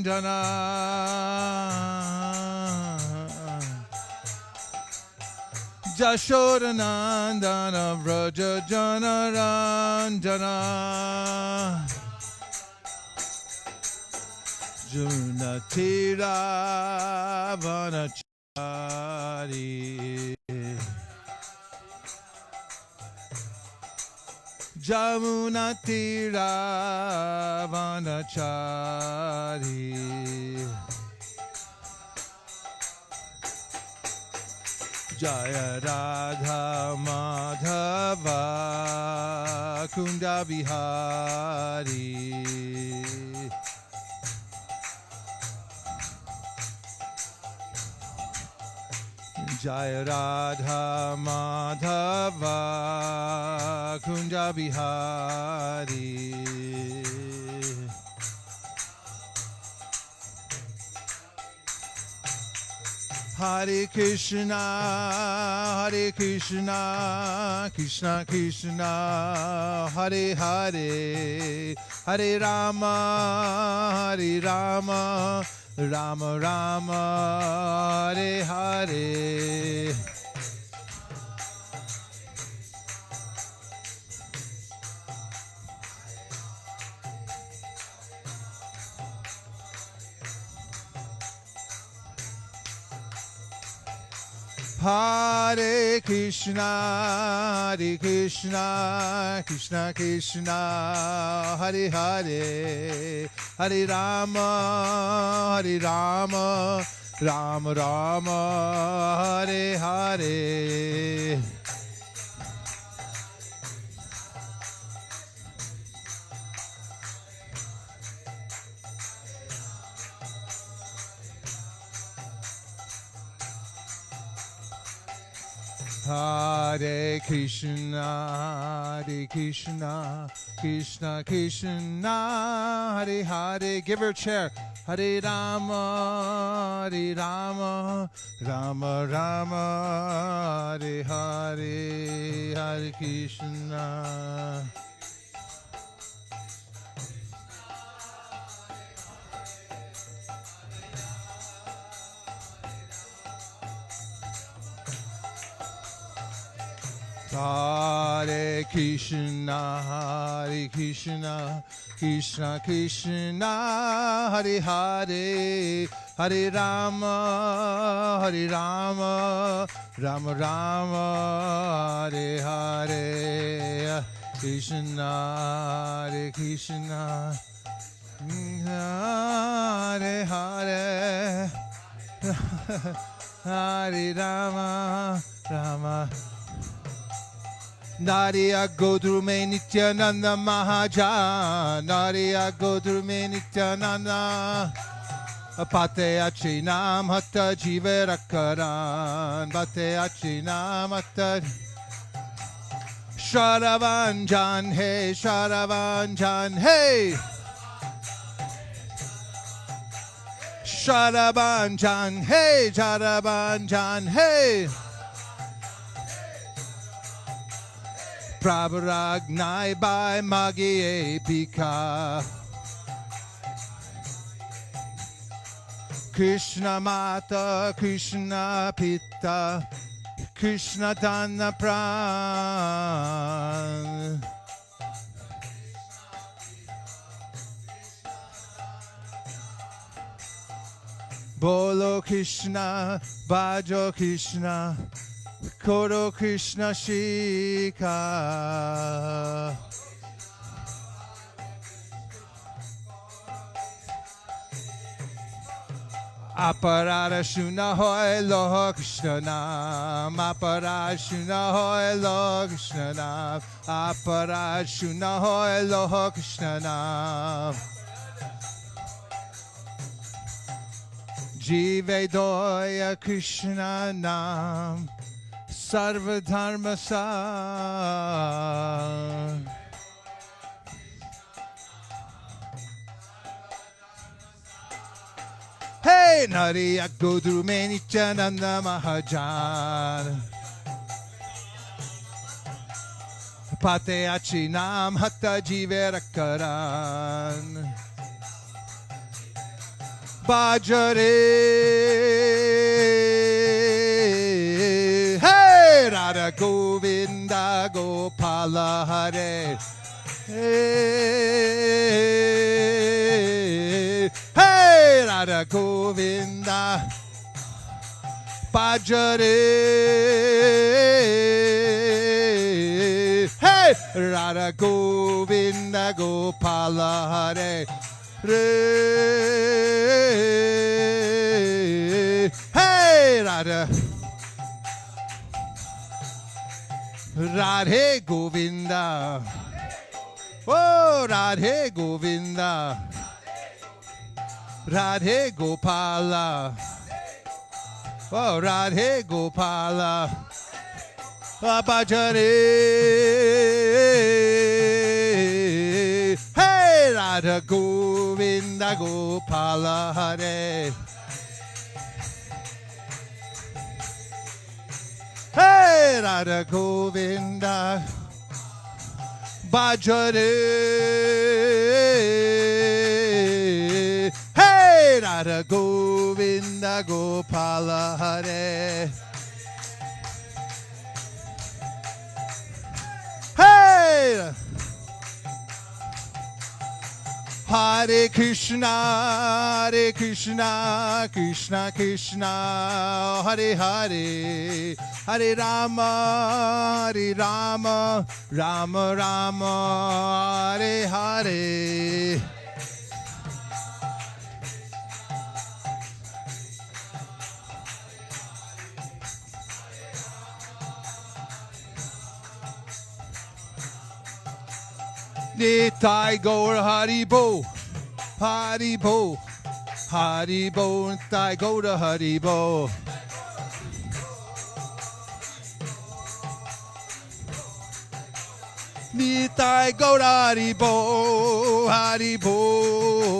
Ranjana Jashodanandana Vraja Jana Ranjana Junatira Vanachari Jamunatira Vanachari Jaya Radha Madhava Kunda Bihari Jaya Radha Madhava Kunda Bihari Hare Krishna Krishna Krishna Hare Hare Hare Rama Rama Rama Hare Hare Hare Krishna Krishna Krishna Hare Hare Hare Rama Rama Rama Hare Hare Hare Krishna Krishna Krishna Hare Hare. Give her a chair. Hare Rama Rama Rama Hare Hare Hare Krishna Hare Krishna Krishna Krishna Hare Hare Hare Rama Rama Rama Hare Hare Krishna Hare Krishna Hare Hare Hare Rama Rama Nariya Godru me Nityananda Mahajan Nariya Godru me Nityananda Pate Achinam Hatta Jiverakaran Pate Achinam Hatta Sharavanjan Hey Sharavanjan Hey Sharavanjan Hey Sharavanjan Hey Prabharagnai by Magiye Pika Krishna Mata Krishna Pitta Krishna Dana Pran Bolo Krishna Bhajo Krishna Koro Krishna Shika Aparara Shuna Hoy Lo Krishna Nam Aparara Shuna Hoy Lo Krishna Nam Aparara Shuna Hoy Lo Krishna Nam Jive Doya Krishna Nam Sarva Dharma Sa Hey Nari Agodru Menichananda Mahajan Pate Achinam Hatta Jiverakaran Bhajare. Hey, Radha Govinda Gopala Hare. Hey, hey, Radha Govinda Bhajare. Hey, Radha Govinda Gopala Hare. Hey, Radha Radhe Govinda. Oh, Radhe Govinda. Radhe Gopala. Oh, Radhe Gopala. Bhajare. Hey, Radha Govinda Gopala Hare. Hey, Radha Govinda Bhajare. Hey, Radha Govinda Gopala Hare. Hey, Hare Krishna, Krishna Krishna, Hare Hare, Hare Rama, Rama Rama, Hare Hare. Nitai Gaur Haribo, Haribo, Haribo, Nitai Gaur Haribo. Nitai Gaur Haribo, Haribo,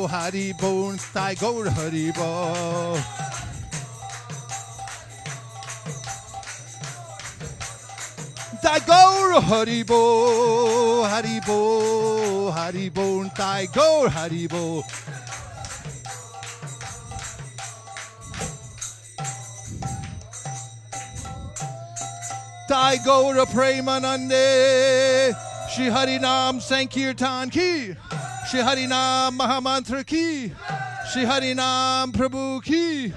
Haribo, Nitai Gaur Haribo. Nitai Gaur Haribo, Haribo, Haribo, Nitai Gaur Haribo. Nitai Gaur Premanande, Shri Harinam Sankirtan Ki, Shri Harinam Mahamantra Ki, Shri Harinam Prabhu Ki,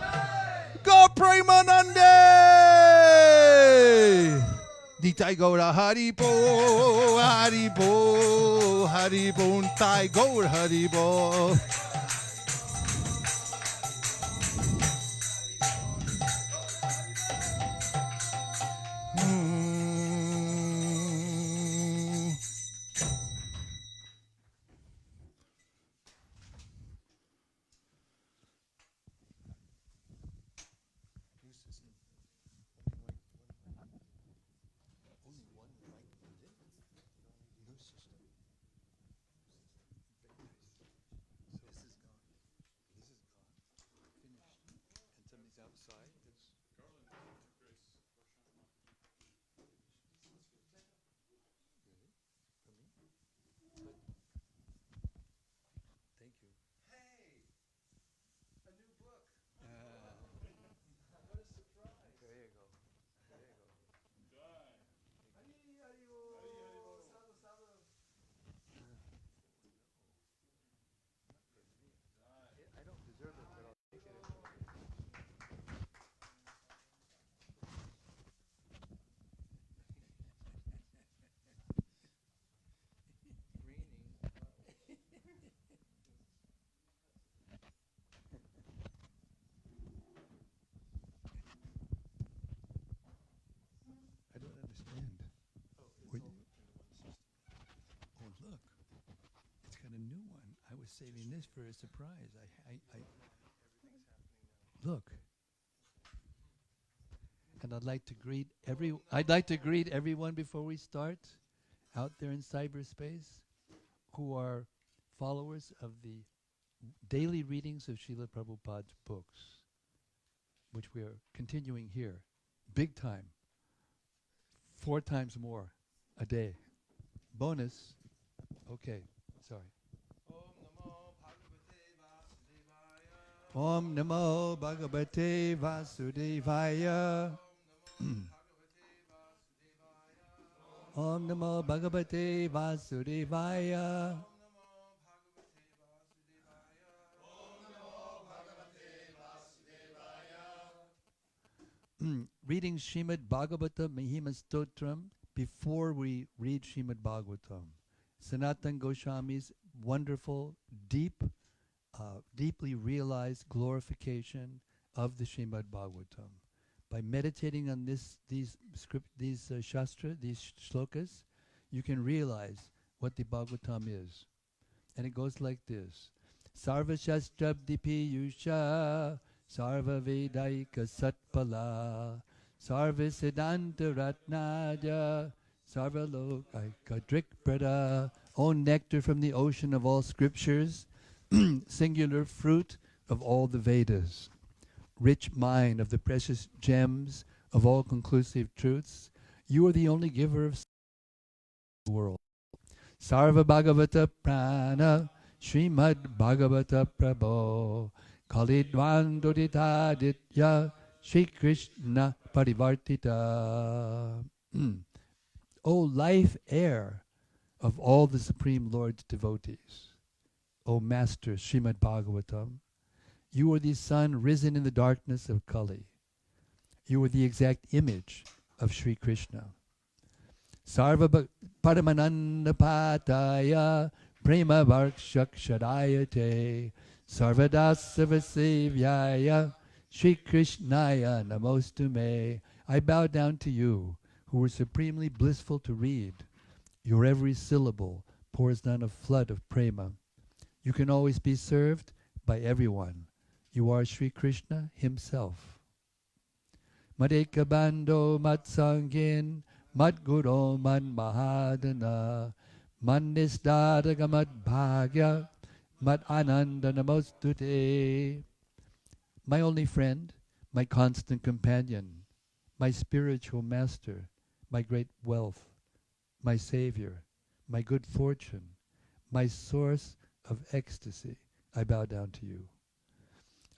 Gaur Premanande. Nitai Gaura Haribo, Haribo, Haribo, Nitai Gaur Haribo. I don't understand. Oh, look. It's got a new one. I was saving this for a surprise. Look. And I'd like to greet everyone before we start out there in cyberspace who are followers of the daily readings of Srila Prabhupada's books, which we are continuing here. Big time. 4 times more a day. Bonus. Okay, sorry. Om Namo Bhagavate Vasudevaya. Om Namo Bhagavate Vasudevaya. Om Namo Bhagavate Vasudevaya. Reading Srimad Bhagavatam Mahima Stotram before we read Srimad Bhagavatam. Sanatana Goswami's wonderful, deeply realized glorification of the Srimad Bhagavatam. By meditating on these shastra, these shlokas, you can realize what the Bhagavatam is. And it goes like this. Sarva Shastrabdipi Yusha Sarva Vedaika Satpala Sarva Siddhanta Ratnaja Sarva Lokaika Drikprada. O nectar from the ocean of all scriptures, singular fruit of all the Vedas, rich mine of the precious gems of all conclusive truths, you are the only giver of the world. Sarva Bhagavata Prana Srimad Bhagavata Prabhu Kalidwan Doditaditya Shri Krishna Parivartita. O life air of all the Supreme Lord's devotees, O Master Srimad Bhagavatam, you are the sun risen in the darkness of Kali. You are the exact image of Sri Krishna. Sarva Paramananda Pataya Prema Varkshakshadayate Sarvadasa Vasevyaya Shri Krishnaya Namostume. I bow down to you, who are supremely blissful to read. Your every syllable pours down a flood of prema. You can always be served by everyone. You are Sri Krishna himself. Madeka Bando Matsangin Madguru Man Mahadana Mandisdadaga Mad Bhagya Mad Ananda Namostute. My only friend, my constant companion, my spiritual master, my great wealth, my savior, my good fortune, my source of ecstasy, I bow down to you.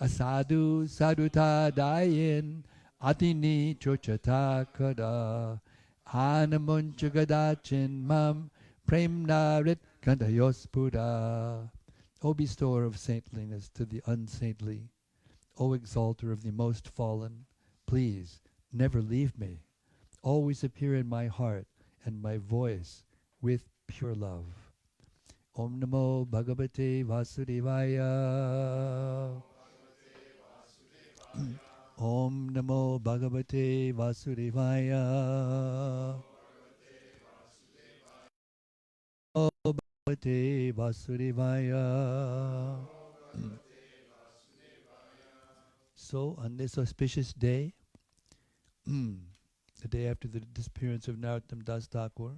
Asadu saduta dayin atini chochata kada anamunchagadachin mam premnarit kandayospura. O bestower of saintliness to the unsaintly, O exalter of the most fallen, please never leave me. Always appear in my heart and my voice with pure love. Om Namo Bhagavate Vasudevaya. Om Namo Bhagavate Vasudevaya. Om Bhagavate Vasudevaya. So, on this auspicious day, the day after the disappearance of Narottam Das Thakur,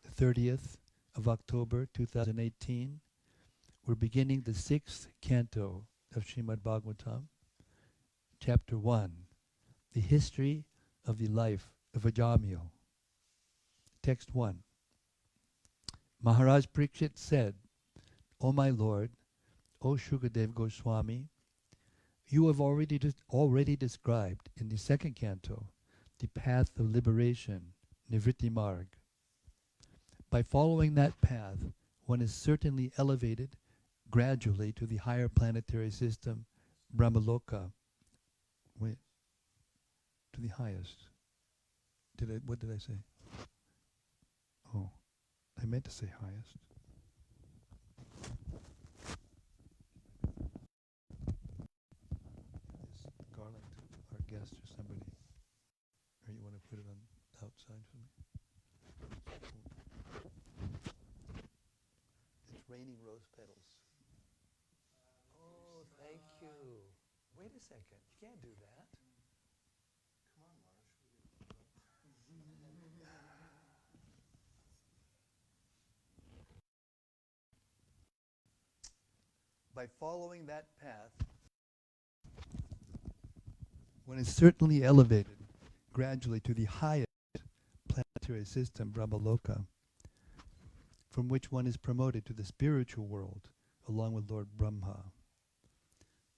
the 30th of October 2018, we're beginning the 6th canto of Srimad Bhagavatam, Chapter 1, the history of the life of Ajamil. Text 1. Maharaj Parikshit said, O my Lord, O Shukadev Goswami, you have already described in the second canto the path of liberation, Nivritti Marg. By following that path, one is certainly elevated gradually to the higher planetary system, Brahmaloka. Wait, to the highest. What did I say? Oh, I meant to say highest. This garland, our guest or somebody. Or you want to put it on outside for me? It's raining rose petals. Oh, thank you. Wait a second. You can't do that. Come on, Marsh. By following that path, one is certainly elevated gradually to the highest planetary system, Brahmaloka, from which one is promoted to the spiritual world along with Lord Brahma.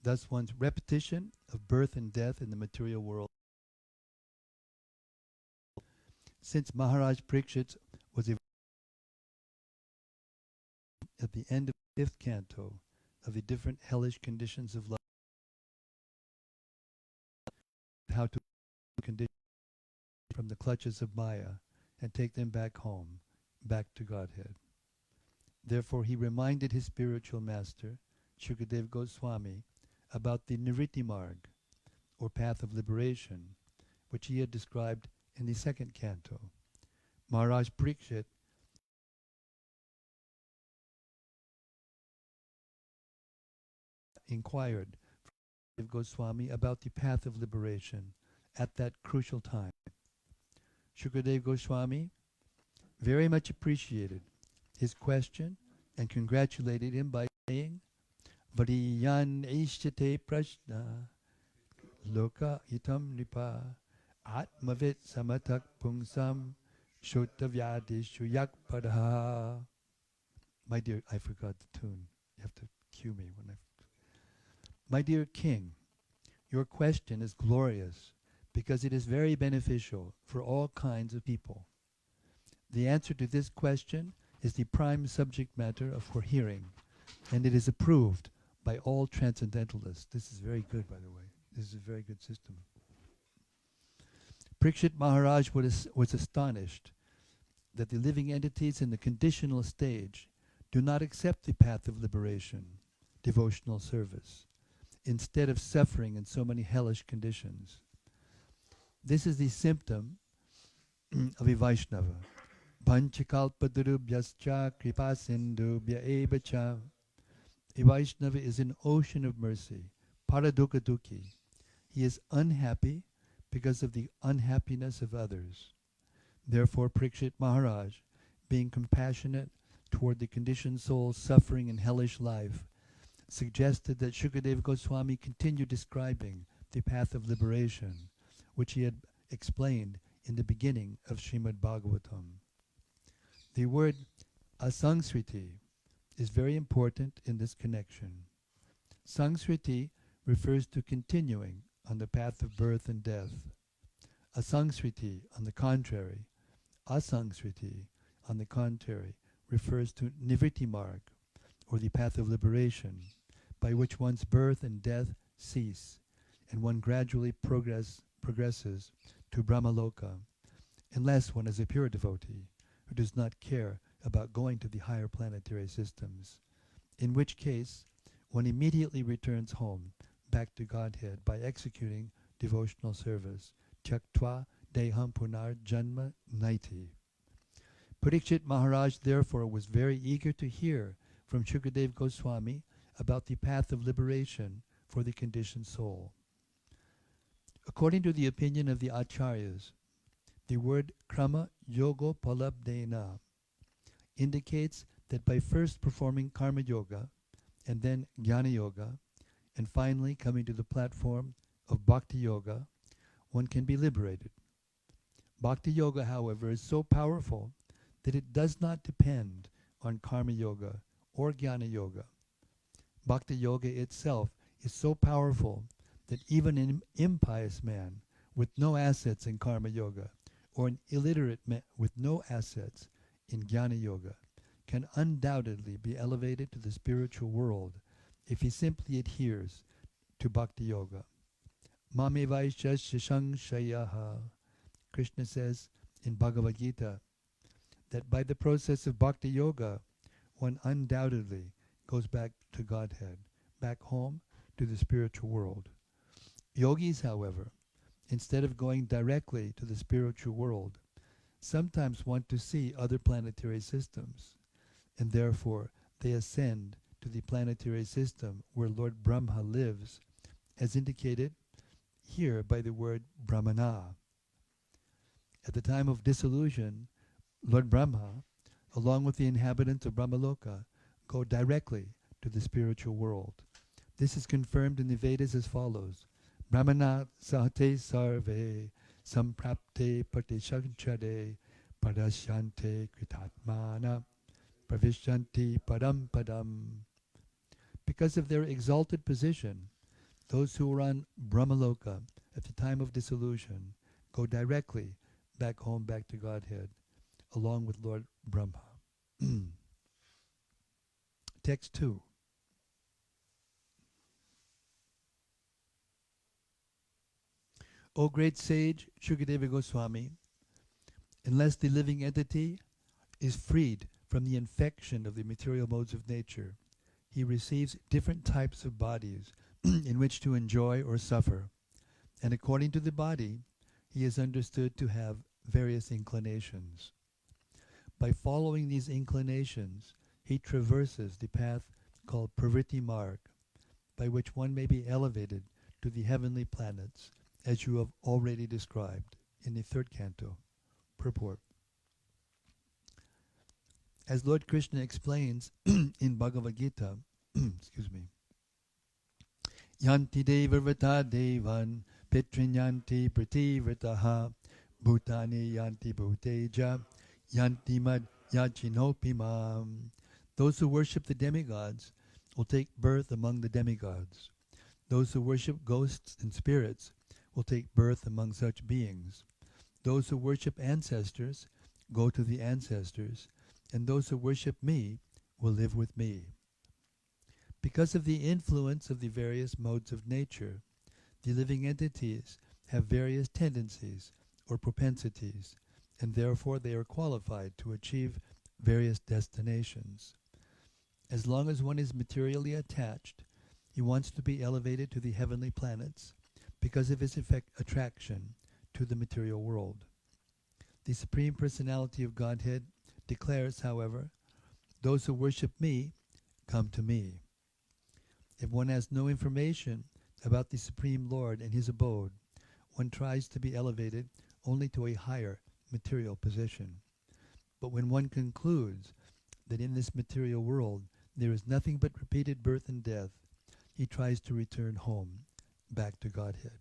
Thus one's repetition of birth and death in the material world. Since Maharaj Parikshit was at the end of the 5th canto of the different hellish conditions of life, how to condition from the clutches of Maya and take them back home, back to Godhead. Therefore he reminded his spiritual master, Shukadev Goswami, about the Nivritti Marg, or path of liberation, which he had described in the 2nd canto. Maharaj Parikshit inquired from Goswami about the path of liberation at that crucial time. Shukadev Goswami very much appreciated his question and congratulated him by saying, Variyan Ishtate Prashna Loka Itam Nipa Atmavit Samatak Pungsam Shotavyadishu Yakpadaha. My dear, I forgot the tune. You have to cue me when My dear King, your question is glorious because it is very beneficial for all kinds of people. The answer to this question is the prime subject matter for hearing, and it is approved by all transcendentalists. This is very good, by the way. This is a very good system. Parikshit Maharaj was astonished that the living entities in the conditional stage do not accept the path of liberation, devotional service, instead of suffering in so many hellish conditions. This is the symptom of a Vaishnava. Panchakalpadurubhyascha kripasindubhya evacha. A Vaishnava is an ocean of mercy, paradukha dukhi. He is unhappy because of the unhappiness of others. Therefore, Parikshit Maharaj, being compassionate toward the conditioned soul suffering in hellish life, suggested that Shukadev Goswami continue describing the path of liberation, which he had explained in the beginning of Srimad Bhagavatam. The word asangsriti is very important in this connection. Sangsriti refers to continuing on the path of birth and death. Asangsriti, on the contrary, refers to nivritti marg, or the path of liberation, by which one's birth and death cease, and one gradually progresses to Brahmaloka, unless one is a pure devotee who does not care about going to the higher planetary systems, in which case one immediately returns home, back to Godhead, by executing devotional service. Tyaktva deham punar janma naiti. Parikshit Maharaj therefore was very eager to hear from Shukadev Goswami about the path of liberation for the conditioned soul. According to the opinion of the Acharyas, the word krama yogo palabdena indicates that by first performing karma yoga, and then jnana yoga, and finally coming to the platform of bhakti yoga, one can be liberated. Bhakti yoga, however, is so powerful that it does not depend on karma yoga or jnana yoga. Bhakti yoga itself is so powerful that even an impious man with no assets in karma yoga, or an illiterate man with no assets in jnana yoga, can undoubtedly be elevated to the spiritual world if he simply adheres to bhakti yoga. Mame vaishashangshayaha. Krishna says in Bhagavad Gita that by the process of bhakti yoga, one undoubtedly goes back to Godhead, back home to the spiritual world. Yogis, however, instead of going directly to the spiritual world, sometimes want to see other planetary systems, and therefore they ascend to the planetary system where Lord Brahma lives, as indicated here by the word Brahmana. At the time of dissolution, Lord Brahma, along with the inhabitants of Brahmaloka, go directly to the spiritual world. This is confirmed in the Vedas as follows: Brahmana sahate sarve samprapte patishanchade padashyante kritatmana pravishyanti padam padam. Because of their exalted position, Those who are on Brahmaloka at the time of dissolution go directly back home, back to Godhead, along with Lord Brahma. Text 2. O great sage Shukadeva Goswami, unless the living entity is freed from the infection of the material modes of nature, he receives different types of bodies in which to enjoy or suffer, and according to the body, he is understood to have various inclinations. By following these inclinations, he traverses the path called Pravritti Marg, by which one may be elevated to the heavenly planets, as you have already described in the third canto. Purport. As Lord Krishna explains in Bhagavad Gita, excuse me, Yanti devarvata devan pitrinyanti prativrataha bhutani yanti bhuteja yanti mad yachinopimam. Those who worship the demigods will take birth among the demigods. Those who worship ghosts and spirits will take birth among such beings. Those who worship ancestors go to the ancestors, and those who worship me will live with me. Because of the influence of the various modes of nature, the living entities have various tendencies or propensities, and therefore they are qualified to achieve various destinations. As long as one is materially attached, he wants to be elevated to the heavenly planets because of his attraction to the material world. The Supreme Personality of Godhead declares, however, those who worship me come to me. If one has no information about the Supreme Lord and his abode, one tries to be elevated only to a higher material position. But when one concludes that in this material world there is nothing but repeated birth and death, he tries to return home, back to Godhead.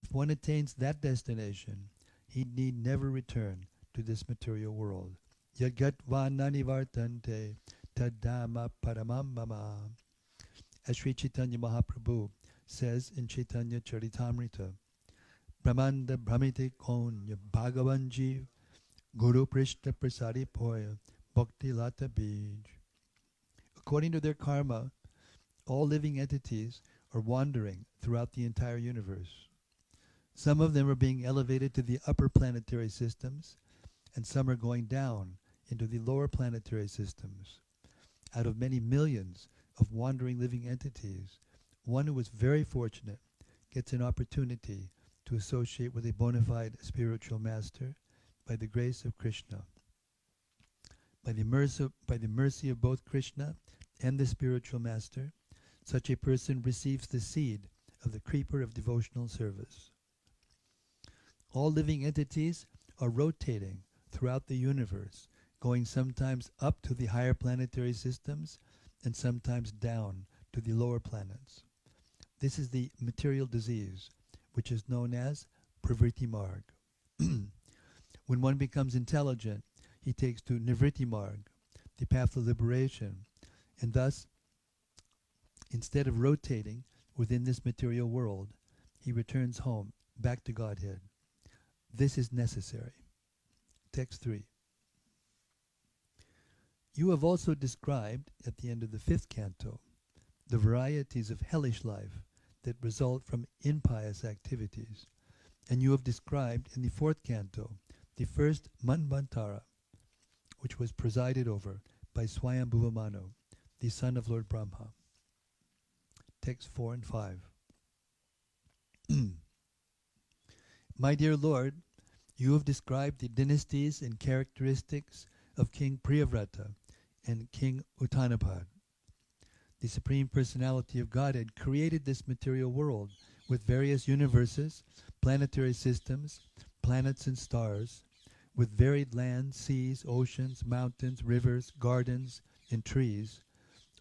If one attains that destination, he need never return to this material world. Yadgatva nanivartante tadama paramam mama. As Sri Chaitanya Mahaprabhu says in Chaitanya Charitamrita, Brahmanda Brahmite Konya Bhagavan Jeev Guru Prishta Prasadi Poya Bhakti Lata Bij. According to their karma, all living entities are wandering throughout the entire universe. Some of them are being elevated to the upper planetary systems, and some are going down into the lower planetary systems. Out of many millions of wandering living entities, one who is very fortunate gets an opportunity to associate with a bona fide spiritual master by the grace of Krishna. By the mercy of both Krishna and the spiritual master, such a person receives the seed of the creeper of devotional service. All living entities are rotating throughout the universe, going sometimes up to the higher planetary systems and sometimes down to the lower planets. This is the material disease, which is known as Pravritti Marg. When one becomes intelligent, he takes to Nivritti Marg, the path of liberation, and thus, instead of rotating within this material world, he returns home, back to Godhead. This is necessary. Text 3. You have also described, at the end of the 5th canto, the varieties of hellish life that result from impious activities, and you have described in the 4th canto the first Manvantara, which was presided over by Swayambhuva Manu, the son of Lord Brahma. Text 4 and 5. My dear Lord, you have described the dynasties and characteristics of King Priyavrata and King Uttanapad. The Supreme Personality of Godhead created this material world with various universes, planetary systems, planets and stars, with varied lands, seas, oceans, mountains, rivers, gardens, and trees,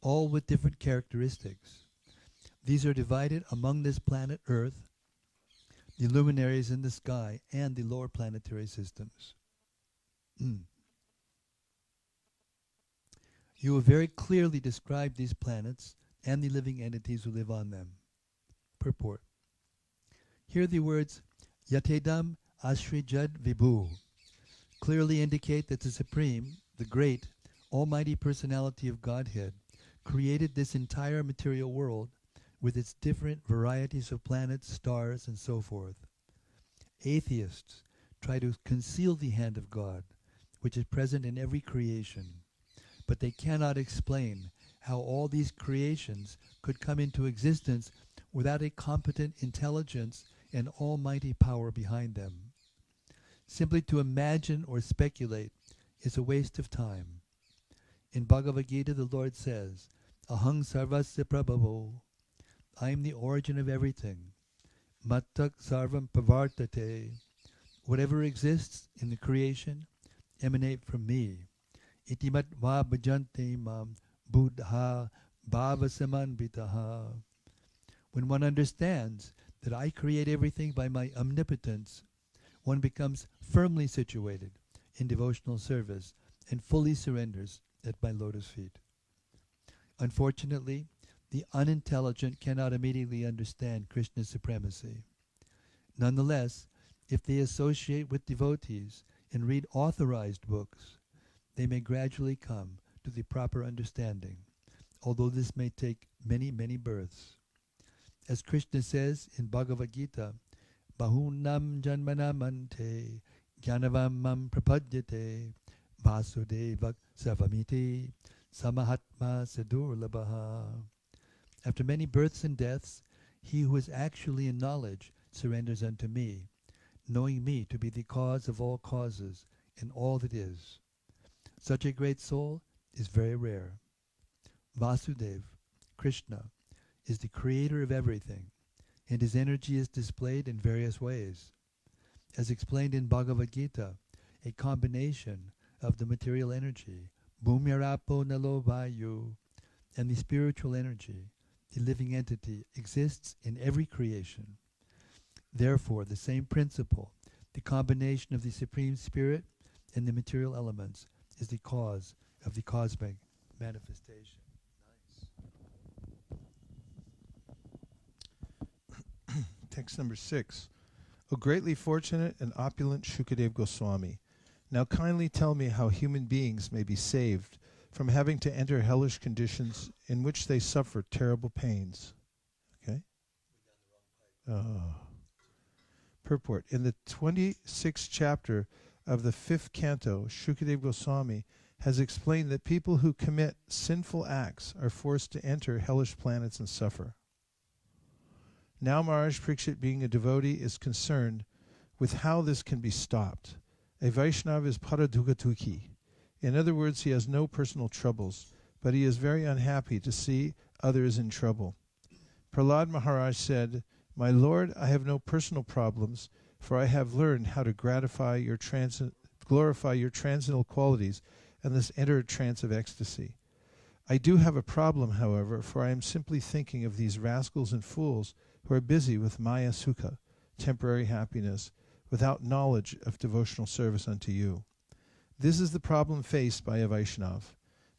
all with different characteristics. These are divided among this planet Earth, the luminaries in the sky, and the lower planetary systems. You have very clearly described these planets and the living entities who live on them. Purport. Here the words Yatedam Ashrijad Vibhu clearly indicate that the Supreme, the great, almighty personality of Godhead, created this entire material world with its different varieties of planets, stars, and so forth. Atheists try to conceal the hand of God, which is present in every creation, but they cannot explain how all these creations could come into existence without a competent intelligence and almighty power behind them. Simply to imagine or speculate is a waste of time. In Bhagavad Gita, the Lord says, Ahang sarvasya prabhavo, I am the origin of everything. Mattak sarvam pavartate, whatever exists in the creation emanate from me. Itimat va bhajante mam buddha bhavasamanvitaha. When one understands that I create everything by my omnipotence, one becomes firmly situated in devotional service and fully surrenders at my lotus feet. Unfortunately, the unintelligent cannot immediately understand Krishna's supremacy. Nonetheless, if they associate with devotees and read authorized books, they may gradually come to the proper understanding, although this may take many, many births. As Krishna says in Bhagavad Gita, Bahunam janmanamante gyanavam mam prapadyate vasudevak savamiti samahatma sadurlabaha. After many births and deaths, he who is actually in knowledge surrenders unto me, knowing me to be the cause of all causes and all that is. Such a great soul is very rare. Vasudev, Krishna, is the creator of everything, and his energy is displayed in various ways. As explained in Bhagavad Gita, a combination of the material energy, Bhumyarapo Nalo Vayu, and the spiritual energy, the living entity, exists in every creation. Therefore, the same principle, the combination of the Supreme Spirit and the material elements, is the cause of the cosmic manifestation. Nice. Text number 6. O greatly fortunate and opulent Shukadev Goswami, now kindly tell me how human beings may be saved from having to enter hellish conditions in which they suffer terrible pains. Okay? Purport. In the 26th chapter of the 5th canto, Shukadev Goswami has explained that people who commit sinful acts are forced to enter hellish planets and suffer. Now Maharaj Parikshit, being a devotee, is concerned with how this can be stopped. A Vaishnava is paradugatuki. In other words, he has no personal troubles, but he is very unhappy to see others in trouble. Prahlad Maharaj said, My Lord, I have no personal problems, for I have learned how to glorify your transcendental qualities and thus enter a trance of ecstasy. I do have a problem, however, for I am simply thinking of these rascals and fools who are busy with Maya Sukha, temporary happiness, without knowledge of devotional service unto you. This is the problem faced by a Vaishnava.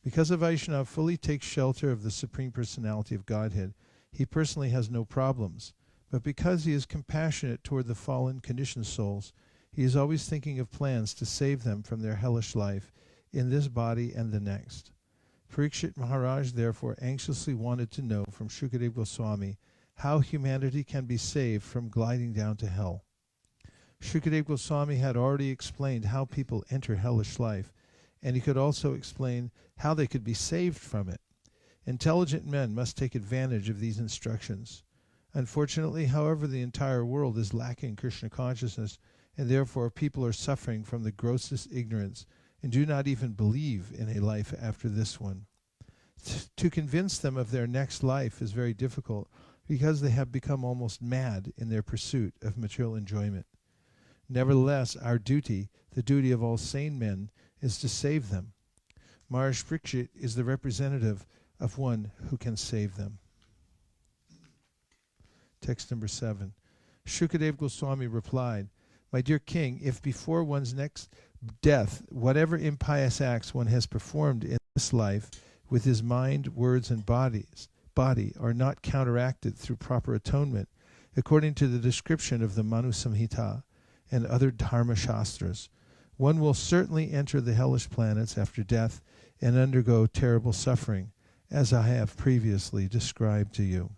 Because a Vaishnava fully takes shelter of the Supreme Personality of Godhead, he personally has no problems. But because he is compassionate toward the fallen, conditioned souls, he is always thinking of plans to save them from their hellish life in this body and the next. Parikshit Maharaj therefore anxiously wanted to know from Shukadev Goswami how humanity can be saved from gliding down to hell. Shukadev Goswami had already explained how people enter hellish life, and he could also explain how they could be saved from it. Intelligent men must take advantage of these instructions. Unfortunately, however, the entire world is lacking Krishna consciousness, and therefore people are suffering from the grossest ignorance and do not even believe in a life after this one. To convince them of their next life is very difficult because they have become almost mad in their pursuit of material enjoyment. Nevertheless, our duty, the duty of all sane men, is to save them. Maharaj Parikshit is the representative of one who can save them. Text number 7. Shukadev Goswami replied, My dear king, if before one's next death, whatever impious acts one has performed in this life with his mind, words, and body are not counteracted through proper atonement, according to the description of the Manu Samhita and other Dharma Shastras, one will certainly enter the hellish planets after death and undergo terrible suffering, as I have previously described to you.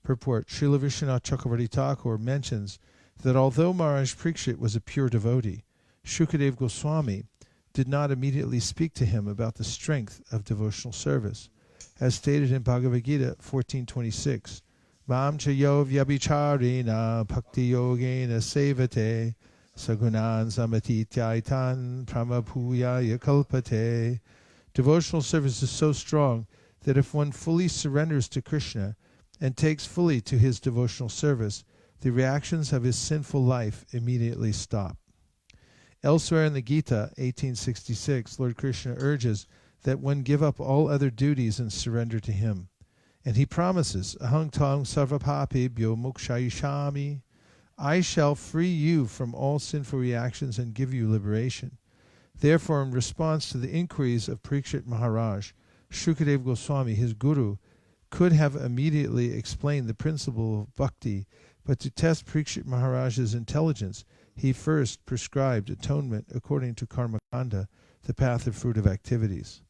Purport: Srila Vishwanath Chakravarti Thakur mentions that although Maharaj Parikshit was a pure devotee, Shukadev Goswami did not immediately speak to him about the strength of devotional service. As stated in Bhagavad Gita 14.26, Mam chayo vyabhicharena bhakti yogena sevate sagunan samatityaitan pramabhuyaya kalpate. Devotional service is so strong that if one fully surrenders to Krishna and takes fully to his devotional service, the reactions of his sinful life immediately stop. Elsewhere in the Gita, 1866, Lord Krishna urges that one give up all other duties and surrender to him. And he promises, Ahang tang sarvapapibhyo mokshayishami, I shall free you from all sinful reactions and give you liberation. Therefore, in response to the inquiries of Parikshit Maharaj, Shukadev Goswami, his guru, could have immediately explained the principle of bhakti, but to test Parikshit Maharaj's intelligence, he first prescribed atonement according to Karmakanda, the path of fruitive activities.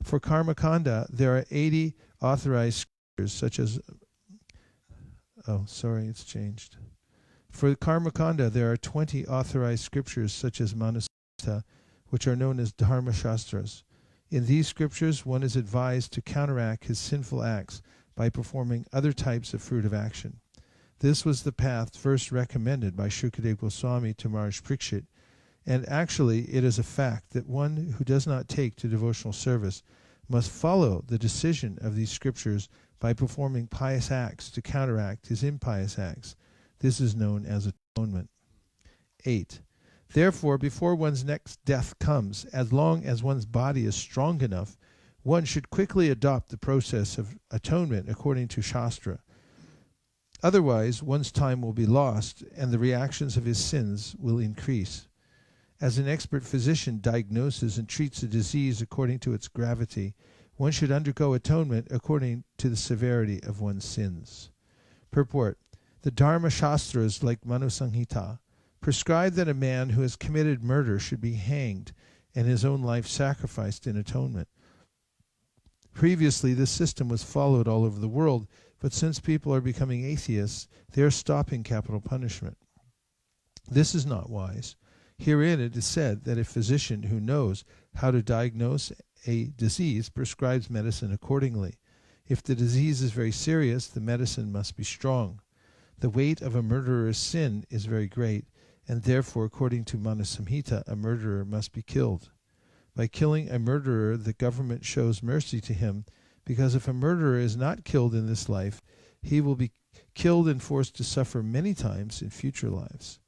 For Karmakanda, there are 80 authorized scriptures, such as... For Karmakanda, there are 20 authorized scriptures, such as Manusmrita, which are known as Dharma Shastras. In these scriptures, one is advised to counteract his sinful acts by performing other types of fruitive action. This was the path first recommended by Shukadev Goswami to Maharaj Parikshit, and actually it is a fact that one who does not take to devotional service must follow the decision of these scriptures by performing pious acts to counteract his impious acts. This is known as atonement. 8. Therefore, before one's next death comes, as long as one's body is strong enough, one should quickly adopt the process of atonement according to Shastra. Otherwise, one's time will be lost, and the reactions of his sins will increase. As an expert physician diagnoses and treats a disease according to its gravity, one should undergo atonement according to the severity of one's sins. Purport: the Dharma Shastras, like Manu Samhita, prescribe that a man who has committed murder should be hanged and his own life sacrificed in atonement. Previously, this system was followed all over the world, but since people are becoming atheists, they are stopping capital punishment. This is not wise. Herein it is said that a physician who knows how to diagnose a disease prescribes medicine accordingly. If the disease is very serious, the medicine must be strong. The weight of a murderer's sin is very great, and therefore, according to Manu Samhita, a murderer must be killed. By killing a murderer, the government shows mercy to him, because if a murderer is not killed in this life, he will be killed and forced to suffer many times in future lives.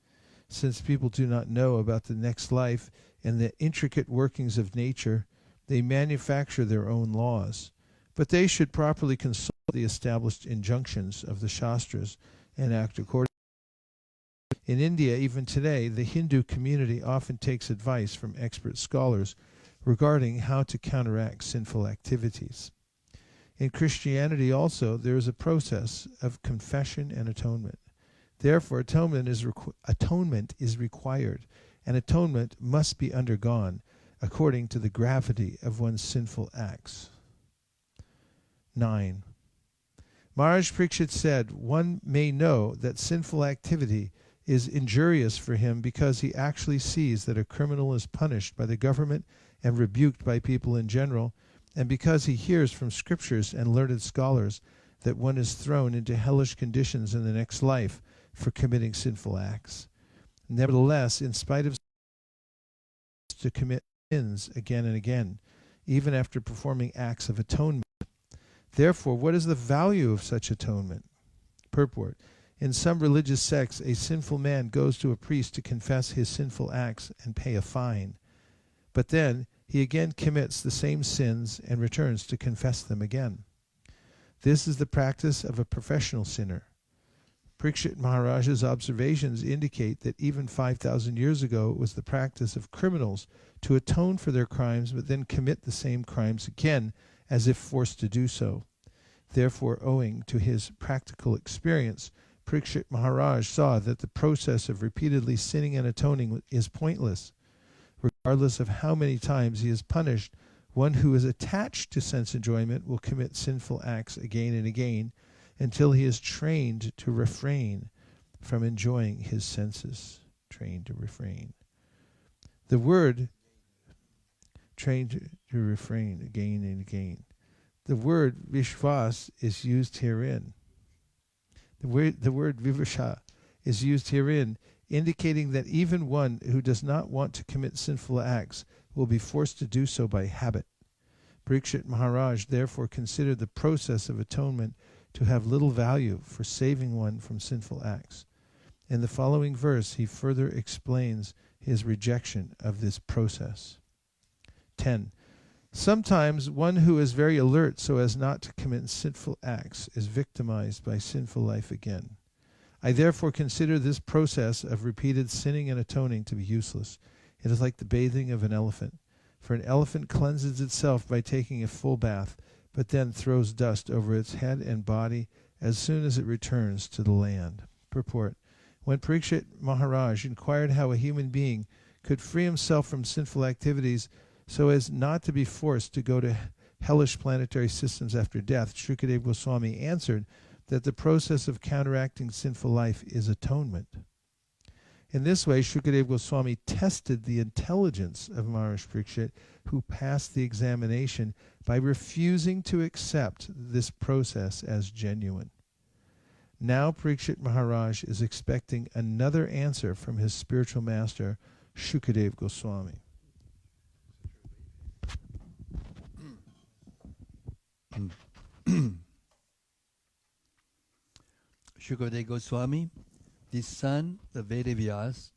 Since people do not know about the next life and the intricate workings of nature, they manufacture their own laws. But they should properly consult the established injunctions of the Shastras and act accordingly. In India, even today, the Hindu community often takes advice from expert scholars regarding how to counteract sinful activities. In Christianity also, there is a process of confession and atonement. Therefore, atonement is required, and atonement must be undergone according to the gravity of one's sinful acts. 9. Maharaj Parikshit said, one may know that sinful activity is injurious for him because he actually sees that a criminal is punished by the government and rebuked by people in general, and because he hears from scriptures and learned scholars that one is thrown into hellish conditions in the next life for committing sinful acts. Nevertheless, in spite of to commit sins again and again, even after performing acts of atonement. Therefore, what is the value of such atonement? Purport: in some religious sects, a sinful man goes to a priest to confess his sinful acts and pay a fine. But then he again commits the same sins and returns to confess them again. This is the practice of a professional sinner. Parikshit Maharaj's observations indicate that even 5,000 years ago it was the practice of criminals to atone for their crimes but then commit the same crimes again as if forced to do so. Therefore, owing to his practical experience, Parikshit Maharaj saw that the process of repeatedly sinning and atoning is pointless. Regardless of how many times he is punished, one who is attached to sense enjoyment will commit sinful acts again and again until he is trained to refrain from enjoying his senses. Trained to refrain. The word trained to refrain again and again. The word vishwas is used herein. The word vivasha is used herein, indicating that even one who does not want to commit sinful acts will be forced to do so by habit. Parikshit Maharaj therefore considered the process of atonement to have little value for saving one from sinful acts. In the following verse, he further explains his rejection of this process. 10. Sometimes one who is very alert so as not to commit sinful acts is victimized by sinful life again. I therefore consider this process of repeated sinning and atoning to be useless. It is like the bathing of an elephant. For an elephant cleanses itself by taking a full bath, but then throws dust over its head and body as soon as it returns to the land. Purport. When Parikshit Maharaj inquired how a human being could free himself from sinful activities so as not to be forced to go to hellish planetary systems after death, Shukadeva Goswami answered that the process of counteracting sinful life is atonement. In this way, Shukadeva Goswami tested the intelligence of Maharaj Parikshit, who passed the examination by refusing to accept this process as genuine. Now Parikshit Maharaj is expecting another answer from his spiritual master, Shukadeva Goswami. Shukadeva Goswami, the son of Vedavyas,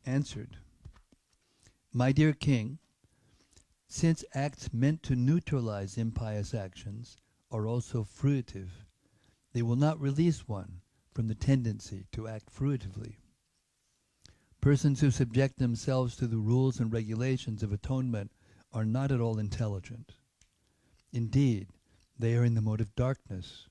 answered, My dear king, since acts meant to neutralize impious actions are also fruitive, they will not release one from the tendency to act fruitively. Persons who subject themselves to the rules and regulations of atonement are not at all intelligent. Indeed, they are in the mode of darkness.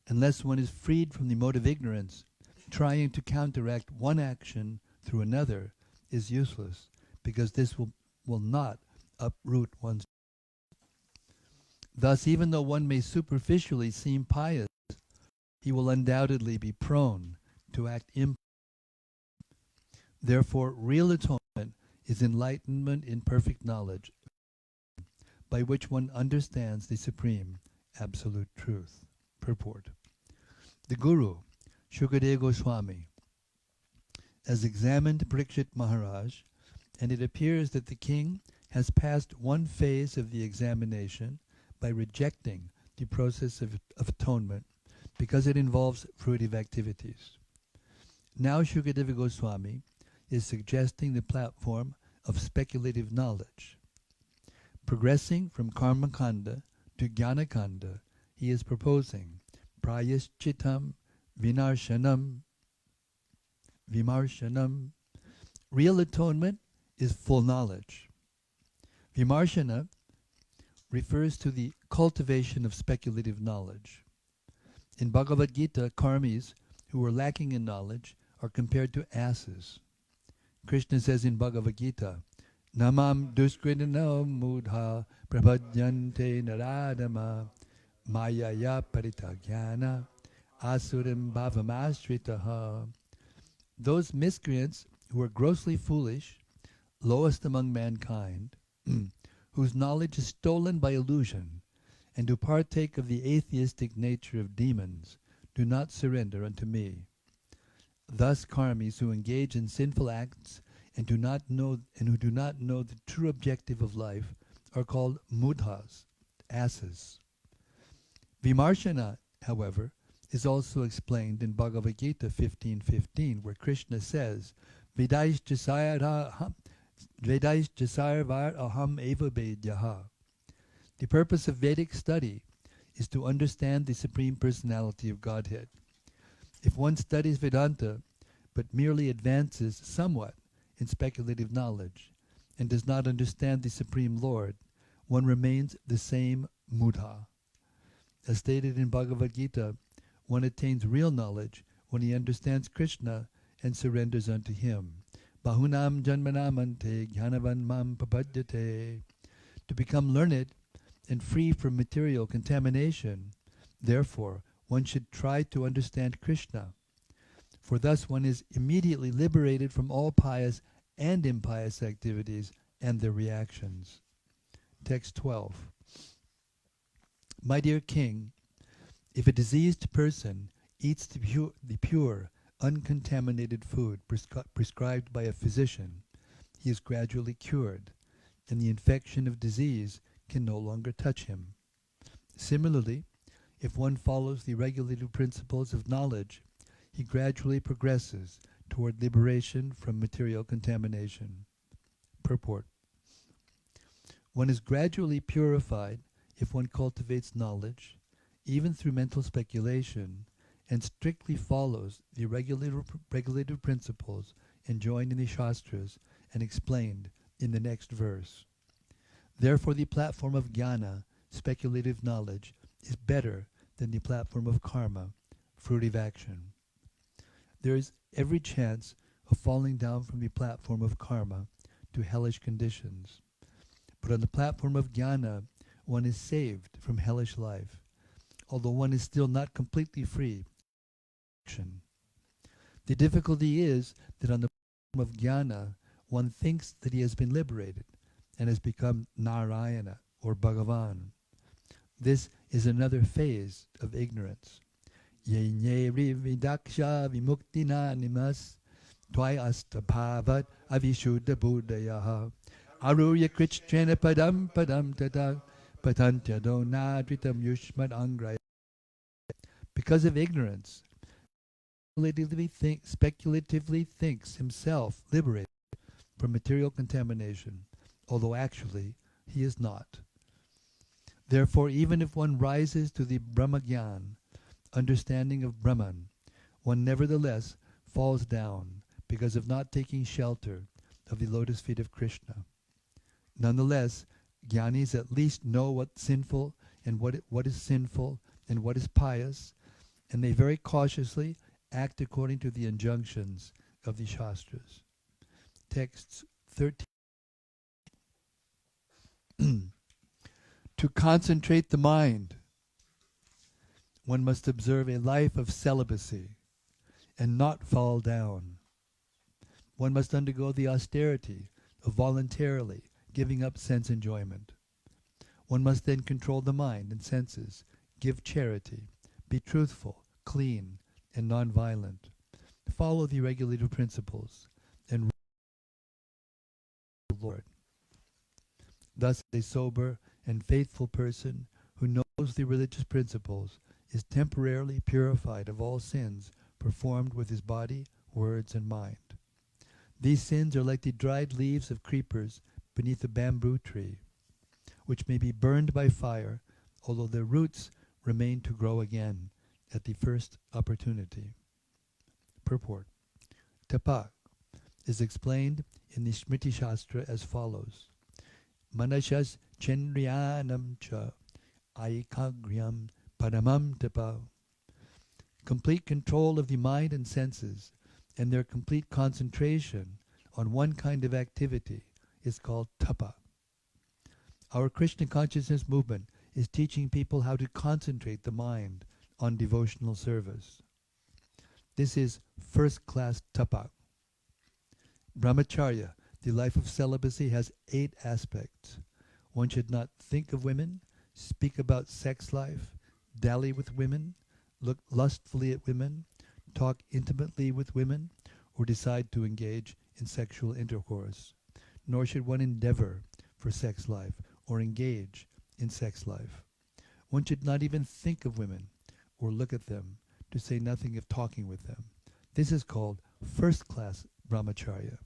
Unless one is freed from the mode of ignorance, trying to counteract one action through another is useless, because this will not uproot one's. Thus, even though one may superficially seem pious, he will undoubtedly be prone to act impious. Therefore, real atonement is enlightenment in perfect knowledge, by which one understands the supreme absolute truth. Purport. The Guru, Shukadeva Goswami, has examined Parikshit Maharaj, and it appears that the king has passed one phase of the examination by rejecting the process of atonement because it involves fruitive activities. Now Shukadeva Goswami is suggesting the platform of speculative knowledge. Progressing from Karma Kanda to Jnana Kanda, he is proposing Prayaschitam Vimarshanam. Real atonement is full knowledge. Vimarshana refers to the cultivation of speculative knowledge. In Bhagavad Gita, karmis who are lacking in knowledge are compared to asses. Krishna says in Bhagavad Gita, Namam duskridano mudha prabhadyante naradama mayaya paritagyana asuram bhavamashritaha. Those miscreants who are grossly foolish, lowest among mankind, whose knowledge is stolen by illusion, and who partake of the atheistic nature of demons, do not surrender unto me. Thus karmis who engage in sinful acts and who do not know the true objective of life are called mudhas, asses. Vimarshana, however, is also explained in Bhagavad Gita 15:15, where Krishna says, Vedaishchasarvar aham eva vedyaha. The purpose of Vedic study is to understand the Supreme Personality of Godhead. If one studies Vedanta, but merely advances somewhat in speculative knowledge, and does not understand the Supreme Lord, one remains the same mudha. As stated in Bhagavad Gita, one attains real knowledge when he understands Krishna and surrenders unto him. Bahunam janmanamante jnanavan mam papadyate. To become learned and free from material contamination, therefore, one should try to understand Krishna. For thus one is immediately liberated from all pious and impious activities and their reactions. Text 12. My dear king, if a diseased person eats the pure, uncontaminated food prescribed by a physician, he is gradually cured, and the infection of disease can no longer touch him. Similarly, if one follows the regulative principles of knowledge, he gradually progresses toward liberation from material contamination. Purport. One is gradually purified if one cultivates knowledge, even through mental speculation, and strictly follows the regulative principles enjoined in the Shastras and explained in the next verse. Therefore the platform of jnana, speculative knowledge, is better than the platform of karma, fruitive action. There is every chance of falling down from the platform of karma to hellish conditions. But on the platform of jnana, one is saved from hellish life, although one is still not completely free. The difficulty is that on the platform of jnana, one thinks that he has been liberated and has become Narayana or Bhagavan. This is another phase of ignorance. Ye vidaksha vimuktina nimas tvai astaphavat avishuddha buddhayaha aruya krichrena padam tata patantyado nadritam yushmad angraya. Because of ignorance, speculatively thinks himself liberated from material contamination, although actually he is not. Therefore, even if one rises to the Brahmagyan, understanding of Brahman, one nevertheless falls down because of not taking shelter of the lotus feet of Krishna. Nonetheless, jnanis at least know what's sinful and what is sinful and what is pious, and they very cautiously act according to the injunctions of the Shastras. Texts 13. To concentrate the mind, one must observe a life of celibacy and not fall down. One must undergo the austerity of voluntarily giving up sense enjoyment. One must then control the mind and senses, give charity, be truthful, clean, and non-violent, follow the regulative principles, and the Lord. Thus, a sober and faithful person who knows the religious principles is temporarily purified of all sins performed with his body, words, and mind. These sins are like the dried leaves of creepers beneath a bamboo tree, which may be burned by fire, although their roots remain to grow again at the first opportunity. Purport. Tapa is explained in the Smriti Shastra as follows. Manashas chendriyanam cha aikagryam paramam tapa. Complete control of the mind and senses and their complete concentration on one kind of activity is called tapa. Our Krishna consciousness movement is teaching people how to concentrate the mind on devotional service. This is first-class tapa. Brahmacharya, the life of celibacy, has 8 aspects. One should not think of women, speak about sex life, dally with women, look lustfully at women, talk intimately with women, or decide to engage in sexual intercourse. Nor should one endeavor for sex life or engage in sex life. One should not even think of women or look at them, to say nothing of talking with them. This is called first-class brahmacharya.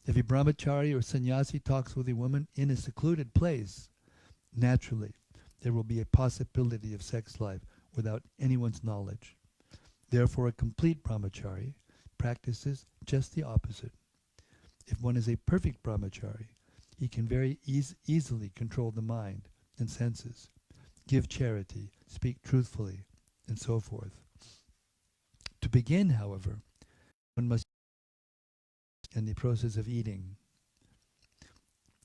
If a brahmachari or sannyasi talks with a woman in a secluded place, naturally there will be a possibility of sex life without anyone's knowledge. Therefore, a complete brahmachari practices just the opposite. If one is a perfect brahmachari, he can very easily control the mind and senses, give charity, speak truthfully, and so forth. To begin, however, one must in the process of eating.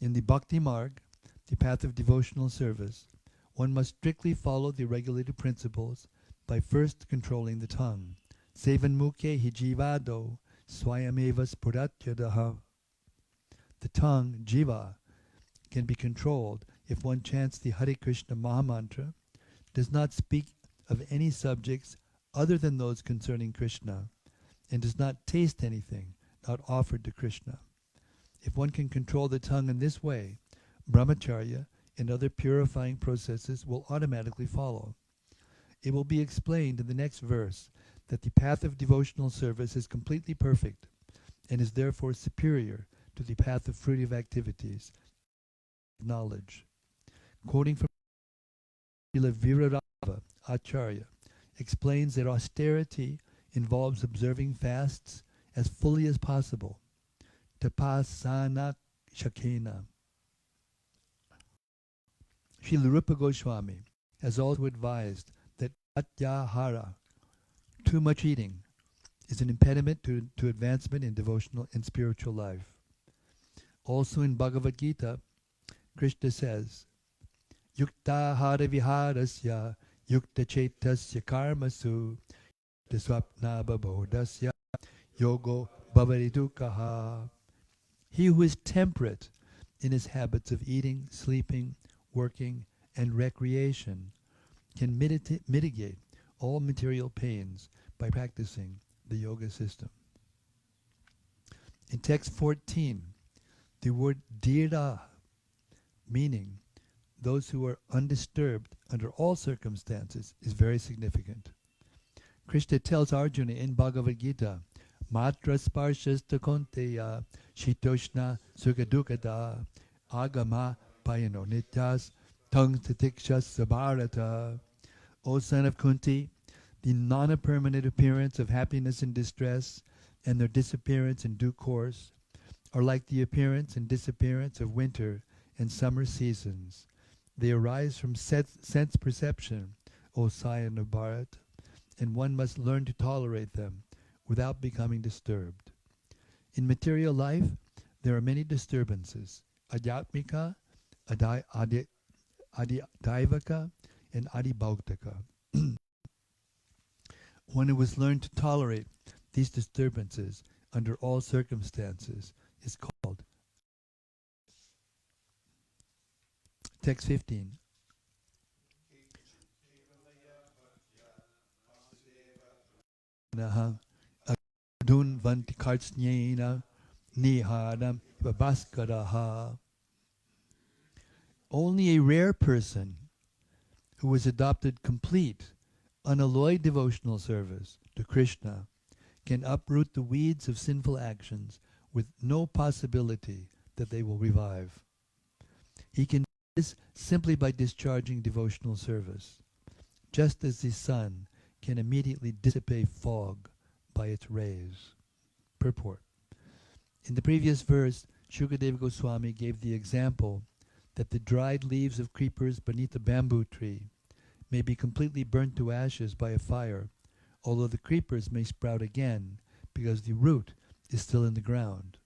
In the Bhakti Marg, the path of devotional service, one must strictly follow the regulated principles by first controlling the tongue. Sevan mukhe hijivado swayameva spuratyadaha. The tongue, jiva, can be controlled if one chants the Hare Krishna Mahamantra, does not speak of any subjects other than those concerning Krishna, and does not taste anything not offered to Krishna. If one can control the tongue in this way, brahmacharya and other purifying processes will automatically follow. It will be explained in the next verse that the path of devotional service is completely perfect and is therefore superior to the path of fruitive activities, knowledge. Quoting from Srila Virarava Acharya, explains that austerity involves observing fasts as fully as possible. Tapasana Shakena. Srila Rupa Goswami has also advised that atyahara, too much eating, is an impediment to advancement in devotional and spiritual life. Also in Bhagavad Gita, Krishna says, Yukta hara viharasya, yukta chetasya karmasu, swapna babodasya, yogo bhavaridukaha. He who is temperate in his habits of eating, sleeping, working, and recreation can mitigate all material pains by practicing the yoga system. In text 14, the word dhira, meaning those who are undisturbed under all circumstances, is very significant. Krishna tells Arjuna in Bhagavad Gita, Matra sparshasta konteya shitoshna sugadukada agama payano nityas tung tatikshas sabharata. O son of Kunti, the non-permanent appearance of happiness and distress and their disappearance in due course are like the appearance and disappearance of winter and summer seasons. They arise from sense perception, O scion of Bharat, and one must learn to tolerate them without becoming disturbed. In material life, there are many disturbances, adhyatmika, adhyadaivaka, and adibhautaka. One who has learned to tolerate these disturbances under all circumstances is called. Text 15. Adun vanti kartsnyena nihadam vabaskaraha. Only a rare person who has adopted complete, unalloyed devotional service to Krishna can uproot the weeds of sinful actions with no possibility that they will revive. He can do this simply by discharging devotional service, just as the sun can immediately dissipate fog by its rays. Purport. In the previous verse, Shukadeva Goswami gave the example that the dried leaves of creepers beneath a bamboo tree may be completely burnt to ashes by a fire, although the creepers may sprout again because the root is still in the ground.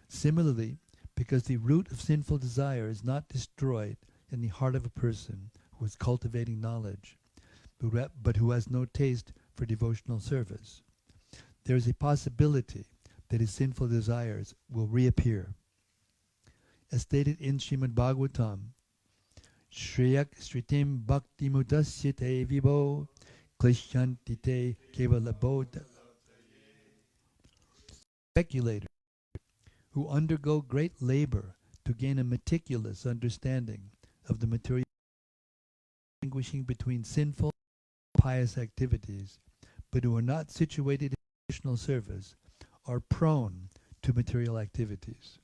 Similarly, because the root of sinful desire is not destroyed in the heart of a person who is cultivating knowledge, but who has no taste for devotional service, there is a possibility that his sinful desires will reappear. As stated in Srimad Bhagavatam, Shriyak Sritim Bhakti Mudasyate Vibo Klishantite Kevalabodha. Speculators who undergo great labor to gain a meticulous understanding of the material, distinguishing between sinful and pious activities, but who are not situated in devotional service, are prone to material activities.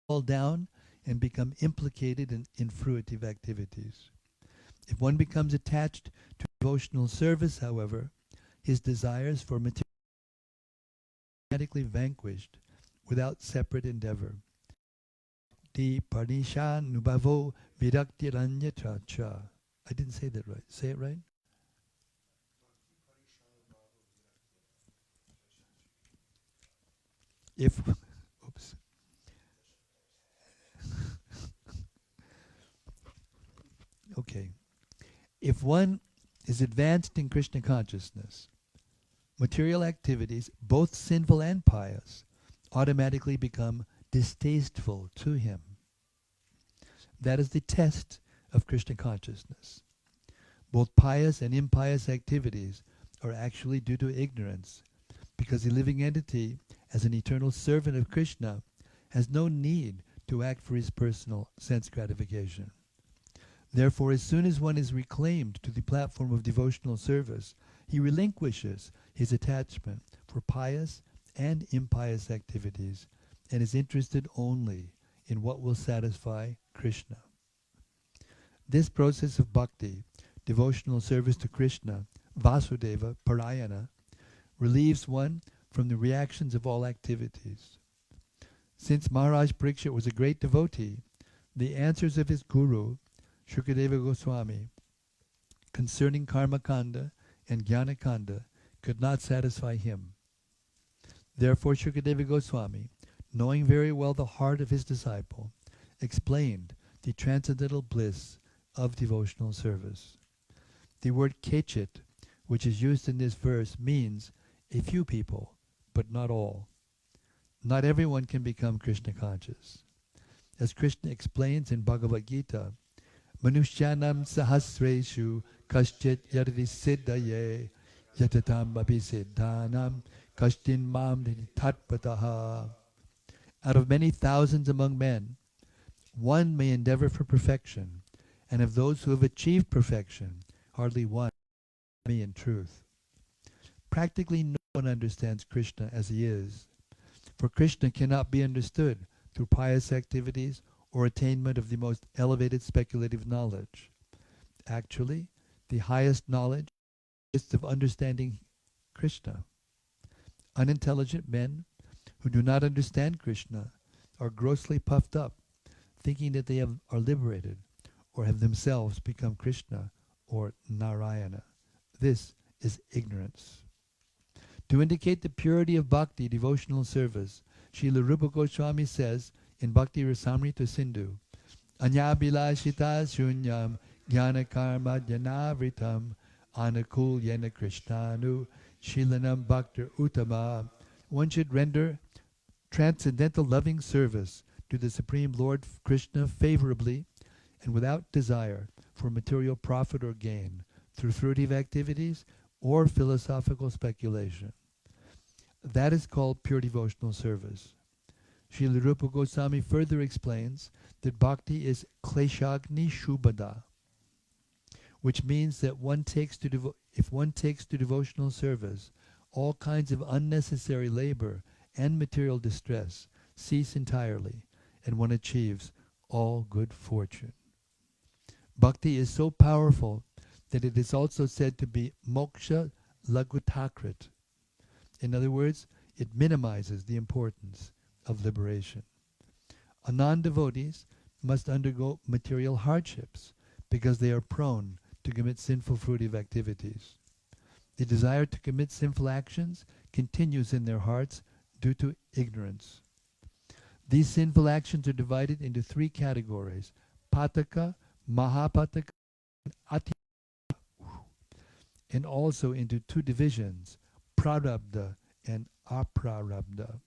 Fall down and become implicated in fruitive activities. If one becomes attached to devotional service, however, his desires for material are automatically vanquished without separate endeavor. Di parisha nubhavo viraktiranya cha. I didn't say that right. Say it right? If oops. Okay. If one is advanced in Krishna consciousness, material activities, both sinful and pious, automatically become distasteful to him. That is the test of Krishna consciousness. Both pious and impious activities are actually due to ignorance, because the living entity, as an eternal servant of Krishna, has no need to act for his personal sense gratification. Therefore, as soon as one is reclaimed to the platform of devotional service, he relinquishes his attachment for pious and impious activities and is interested only in what will satisfy Krishna. This process of bhakti, devotional service to Krishna, Vasudeva, Parayana, relieves one from the reactions of all activities. Since Maharaj Parikshit was a great devotee, the answers of his guru, Shukadeva Goswami, concerning Karma Kanda and Jnana Kanda could not satisfy him. Therefore Shukadeva Goswami, knowing very well the heart of his disciple, explained the transcendental bliss of devotional service. The word kechit, which is used in this verse, means a few people, but not all. Not everyone can become Krishna conscious. As Krishna explains in Bhagavad Gita, Manushyanam sahasreshu kaschit yadati siddhaye yatatam abhisiddhanam kashtin mam tatpataha. Out of many thousands among men, one may endeavor for perfection, and of those who have achieved perfection, hardly one me in truth. Practically no one understands Krishna as he is, for Krishna cannot be understood through pious activities or attainment of the most elevated speculative knowledge. Actually, the highest knowledge is of understanding Krishna. Unintelligent men who do not understand Krishna are grossly puffed up, thinking that they are liberated or have themselves become Krishna or Narayana. This is ignorance. To indicate the purity of bhakti, devotional service, Srila Rupa Goswami says in Bhakti Rasamrita Sindhu, Anyabhilashita shunyam jnana karma jnanavritam anakul yena krishnanu shilanam bhaktir uttama. One should render transcendental loving service to the Supreme Lord Krishna favorably and without desire for material profit or gain through fruitive activities or philosophical speculation. That is called pure devotional service. Srila Rupa Goswami further explains that bhakti is kleshagni shubhada, which means that if one takes to devotional service, all kinds of unnecessary labor and material distress cease entirely, and one achieves all good fortune. Bhakti is so powerful that it is also said to be moksha lagutakrit. In other words, it minimizes the importance of liberation. A non-devotees must undergo material hardships because they are prone to commit sinful fruitive activities. The desire to commit sinful actions continues in their hearts due to ignorance. These sinful actions are divided into three categories: pataka, mahapataka, and atipataka, and also into two divisions: prarabdha and aprarabdha.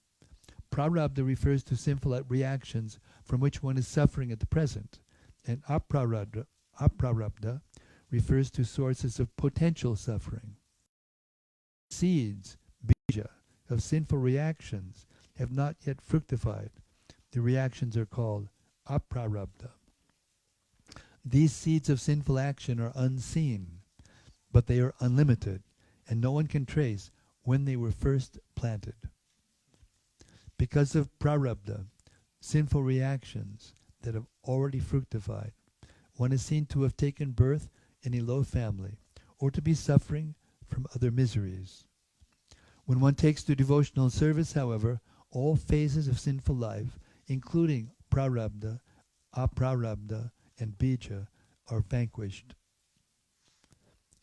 Prarabdha refers to sinful reactions from which one is suffering at the present, and aprarabdha refers to sources of potential suffering. Seeds, bija, of sinful reactions have not yet fructified. The reactions are called aprarabdha. These seeds of sinful action are unseen, but they are unlimited, and no one can trace when they were first planted. Because of prarabdha, sinful reactions that have already fructified, one is seen to have taken birth in a low family, or to be suffering from other miseries. When one takes to devotional service, however, all phases of sinful life, including prarabdha, aprarabdha, and bija, are vanquished.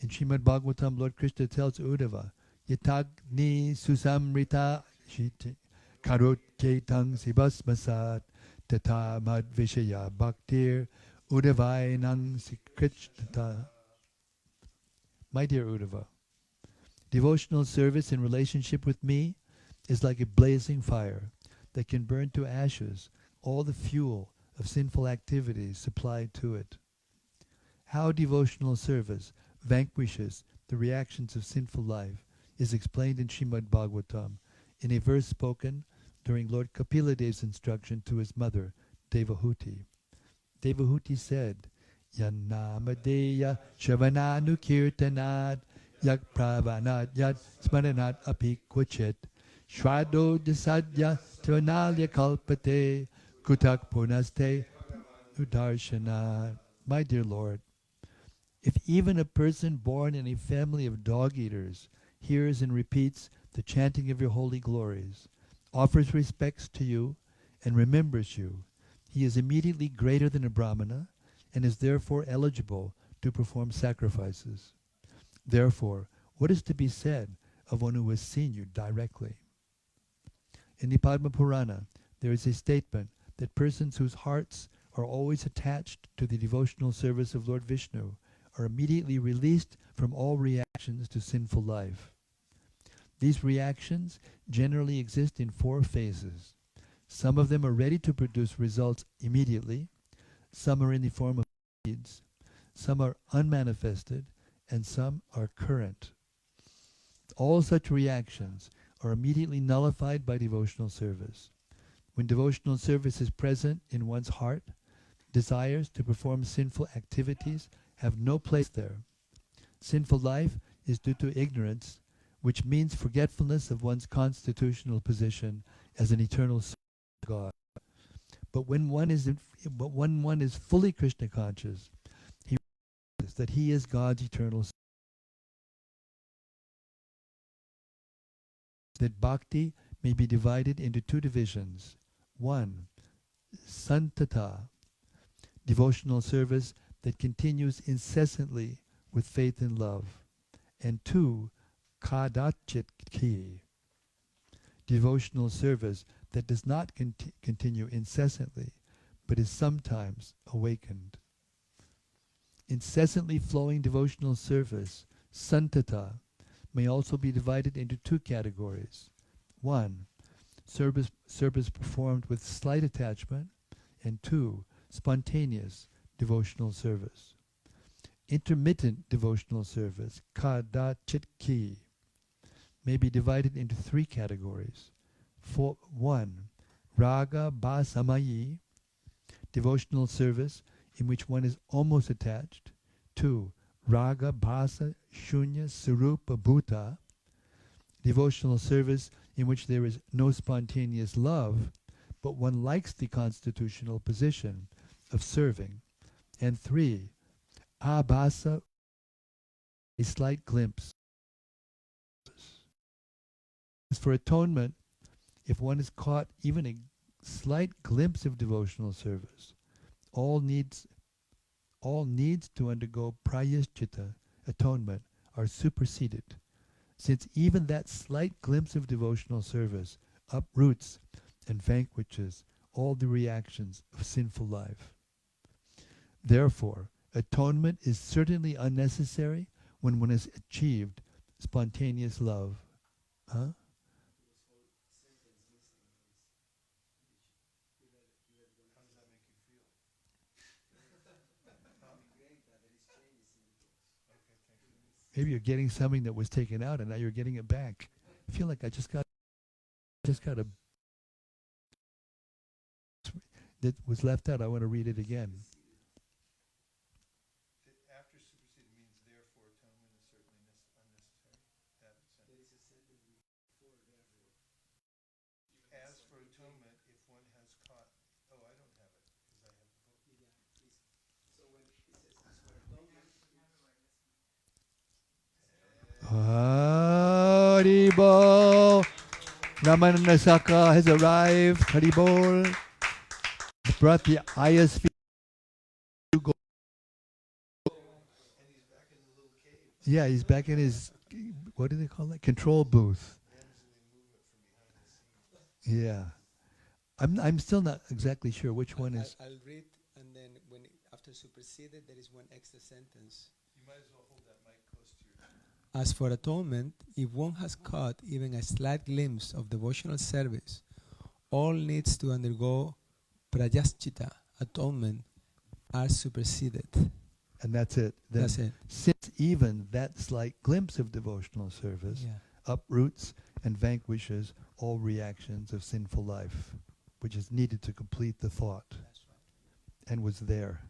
In Srimad Bhagavatam, Lord Krishna tells Uddhava, Yatagni susamrita shiti karut ketang sibasmasat tata mad vishaya bhaktir udavainang sikritata. My dear Uddhava, devotional service in relationship with me is like a blazing fire that can burn to ashes all the fuel of sinful activities supplied to it. How devotional service vanquishes the reactions of sinful life is explained in Srimad Bhagavatam in a verse spoken during Lord Kapiladev's instruction to his mother, Devahuti. Devahuti said, Yannamadeya Shavananu Kirtanad Yak Pravanad Yat Smaranat Api Kvachit Shvado Disadya Tvanalya Kalpate Kutak Punaste Udarshana. My dear Lord, if even a person born in a family of dog-eaters hears and repeats the chanting of your holy glories, offers respects to you, and remembers you, he is immediately greater than a Brahmana, and is therefore eligible to perform sacrifices. Therefore, what is to be said of one who has seen you directly? In the Padma Purana, there is a statement that persons whose hearts are always attached to the devotional service of Lord Vishnu are immediately released from all reactions to sinful life. These reactions generally exist in 4 phases. Some of them are ready to produce results immediately, some are in the form of seeds, some are unmanifested, and some are current. All such reactions are immediately nullified by devotional service. When devotional service is present in one's heart, desires to perform sinful activities have no place there. Sinful life is due to ignorance, which means forgetfulness of one's constitutional position as an eternal servant of God. But when one is fully Krishna conscious, he realizes that he is God's eternal servant. That bhakti may be divided into 2 divisions. 1, santata, devotional service that continues incessantly with faith and love. And 2, kadachit, devotional service that does not continue incessantly, but is sometimes awakened. Incessantly flowing devotional service, santata, may also be divided into 2 categories. 1, service performed with slight attachment, and 2, spontaneous devotional service. Intermittent devotional service, kadachitki, may be divided into 3 categories. 1, raga basamayi, devotional service in which one is almost attached. 2, raga bhasa shunya sarupa bhuta, devotional service in which there is no spontaneous love, but one likes the constitutional position of serving. And 3, abhasa, a slight glimpse. As for atonement, if one is caught even a slight glimpse of devotional service, all needs to undergo prayashchitta, atonement, are superseded, since even that slight glimpse of devotional service uproots and vanquishes all the reactions of sinful life. Therefore, atonement is certainly unnecessary when one has achieved spontaneous love. Huh? Maybe you're getting something that was taken out and now you're getting it back. I feel like I just got a that was left out. I want to read it again. After superseded means therefore atonement is certainly unnecessary. That sentence. As for atonement, if one has caught, I don't have it because I have the book. Yeah, please. So when it says as for atonement, Haribol, Ramanasaka has arrived. Haribol brought the ISV. Yeah, he's back in his, what do they call that? Control booth. Yeah. I'm still not exactly sure which one is. I'll read, and then after superseded, there is one extra sentence. You might as well hold that mic close to your. As for atonement, if one has caught even a slight glimpse of devotional service, all needs to undergo prayaschita, atonement, are superseded. And that's it. Then That's it. since even that slight glimpse of devotional service uproots and vanquishes all reactions of sinful life, which is needed to complete the thought, That's right. and was there.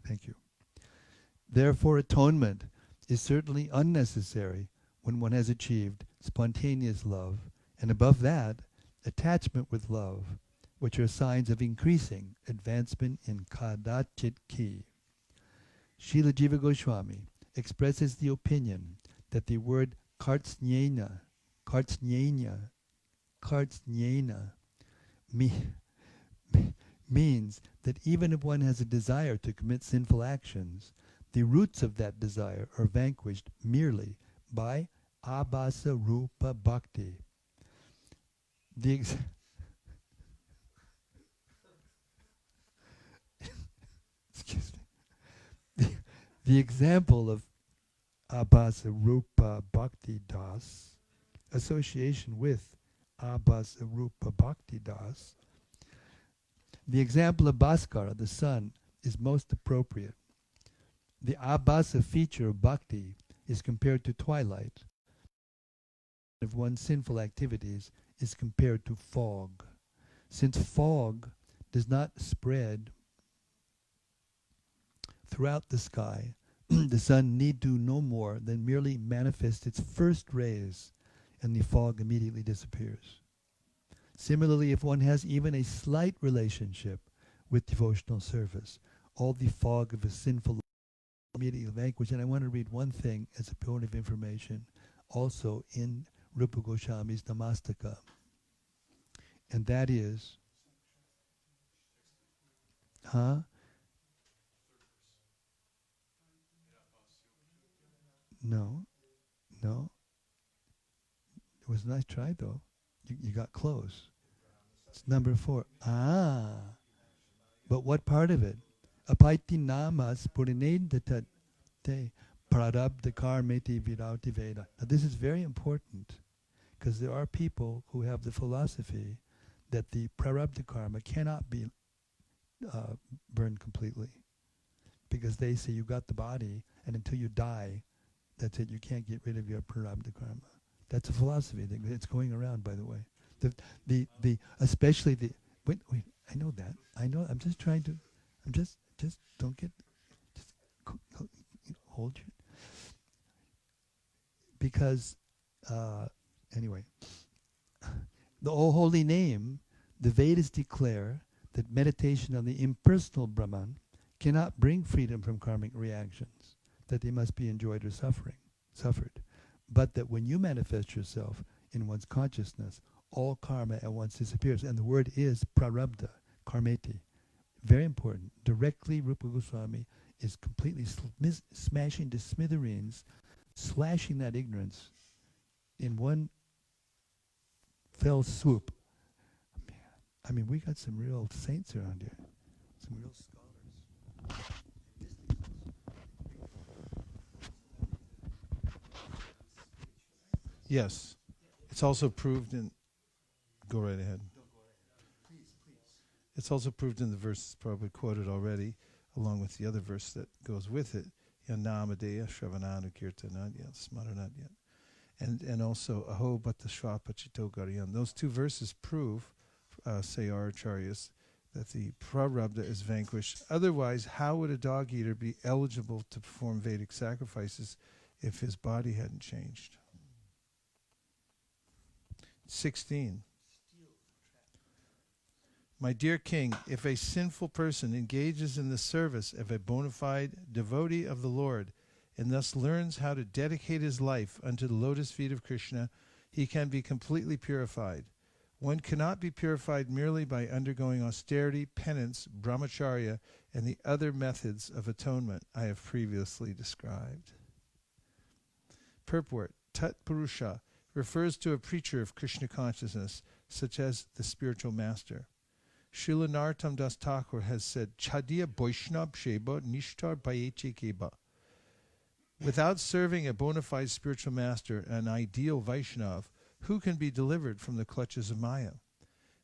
Thank you. Therefore, atonement is certainly unnecessary when one has achieved spontaneous love, and above that, attachment with love, which are signs of increasing advancement in kadachit ki. Srila Jiva Goswami expresses the opinion that the word kartsnyena means that even if one has a desire to commit sinful actions, the roots of that desire are vanquished merely by abhasa rupa bhakti. Excuse me. The example of abhasa rupa bhakti das, association with abhasa rupa bhakti das, the example of Bhaskara, the sun, is most appropriate. The abhasa feature of bhakti is compared to twilight. Of one's sinful activities is compared to fog. Since fog does not spread throughout the sky, the sun need do no more than merely manifest its first rays, and the fog immediately disappears. Similarly, if one has even a slight relationship with devotional service, all the fog of a sinful life immediately vanquished. And I want to read one thing as a point of information, also in Rupa Goswami's Namastaka, and that is, No. It was a nice try, though. You got close. It's number 4. But what part of it? Apaiti namas purinendatate prarabdha karmeti virauti veda. Now this is very important, because there are people who have the philosophy that the prarabdha karma cannot be burned completely, because they say you got the body, and until you die, that's it. You can't get rid of your prarabdha karma. That's a philosophy. It's going around, by the way. The especially the wait. I know that. I know. I'm just trying to. I'm just don't get. Just hold your. Because anyway, the all holy name, the Vedas declare that meditation on the impersonal Brahman cannot bring freedom from karmic reactions, that they must be enjoyed or suffered. But that when you manifest yourself in one's consciousness, all karma at once disappears. And the word is prarabdha, karmeti. Very important. Directly, Rupa Goswami is completely smashing to smithereens, slashing that ignorance in one fell swoop. Man, I mean, we got some real saints around here. Some real scholars. Yes. It's also proved in... Go right ahead. Please. It's also proved in the verse probably quoted already, along with the other verse that goes with it. Yanamadeya Shravananu Kirtanadya Smaranadya. And also Aho Bhatta Shvapachito Garyan. Those two verses prove, say our acharyas, that the prarabdha is vanquished. Otherwise, how would a dog eater be eligible to perform Vedic sacrifices if his body hadn't changed? 16. My dear king, if a sinful person engages in the service of a bona fide devotee of the Lord, and thus learns how to dedicate his life unto the lotus feet of Krishna, he can be completely purified. One cannot be purified merely by undergoing austerity, penance, brahmacharya, and the other methods of atonement I have previously described. Purport. Tat Purusha refers to a preacher of Krishna consciousness, such as the spiritual master. Srila Narottam Das Thakur has said, Chadiya Vaishnab Sheba Nishtar Bayeche Keba. Without serving a bona fide spiritual master, an ideal Vaishnav, who can be delivered from the clutches of Maya?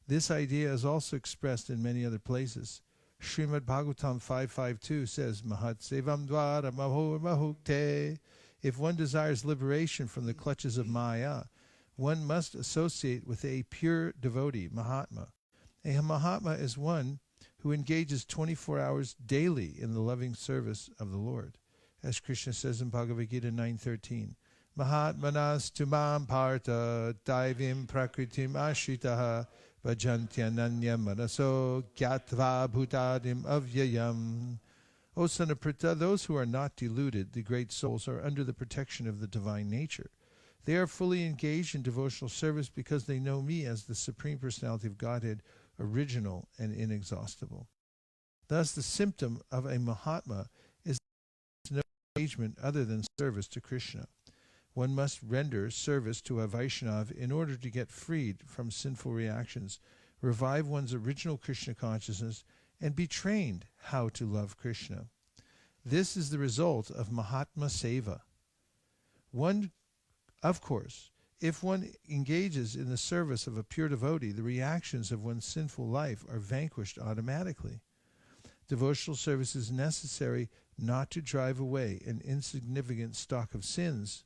This idea is also expressed in many other places. Srimad Bhagavatam 5.5.2 says, Mahat Sevam Dvara Mahur Mahukte. If one desires liberation from the clutches of Maya, one must associate with a pure devotee, Mahatma. A Mahatma is one who engages 24 hours daily in the loving service of the Lord. As Krishna says in Bhagavad Gita 9.13, Mahatmanas tumam partha daivim prakritim ashritaha bhajantyananya manaso gyatva bhutadim avyayam. O son of Pritha, those who are not deluded, the great souls, are under the protection of the divine nature. They are fully engaged in devotional service because they know me as the Supreme Personality of Godhead, original and inexhaustible. Thus, the symptom of a Mahatma is no engagement other than service to Krishna. One must render service to a Vaishnav in order to get freed from sinful reactions, revive one's original Krishna consciousness, and be trained how to love Krishna. This is the result of Mahatma Seva. Of course, if one engages in the service of a pure devotee, the reactions of one's sinful life are vanquished automatically. Devotional service is necessary not to drive away an insignificant stock of sins,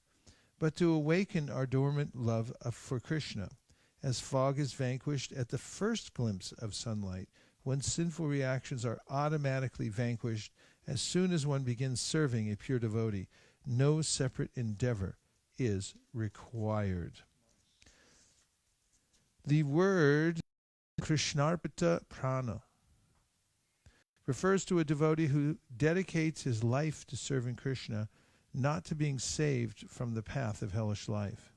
but to awaken our dormant love for Krishna. As fog is vanquished at the first glimpse of sunlight, one's sinful reactions are automatically vanquished as soon as one begins serving a pure devotee. No separate endeavor is required. The word Krishnarpita Prana refers to a devotee who dedicates his life to serving Krishna, not to being saved from the path of hellish life.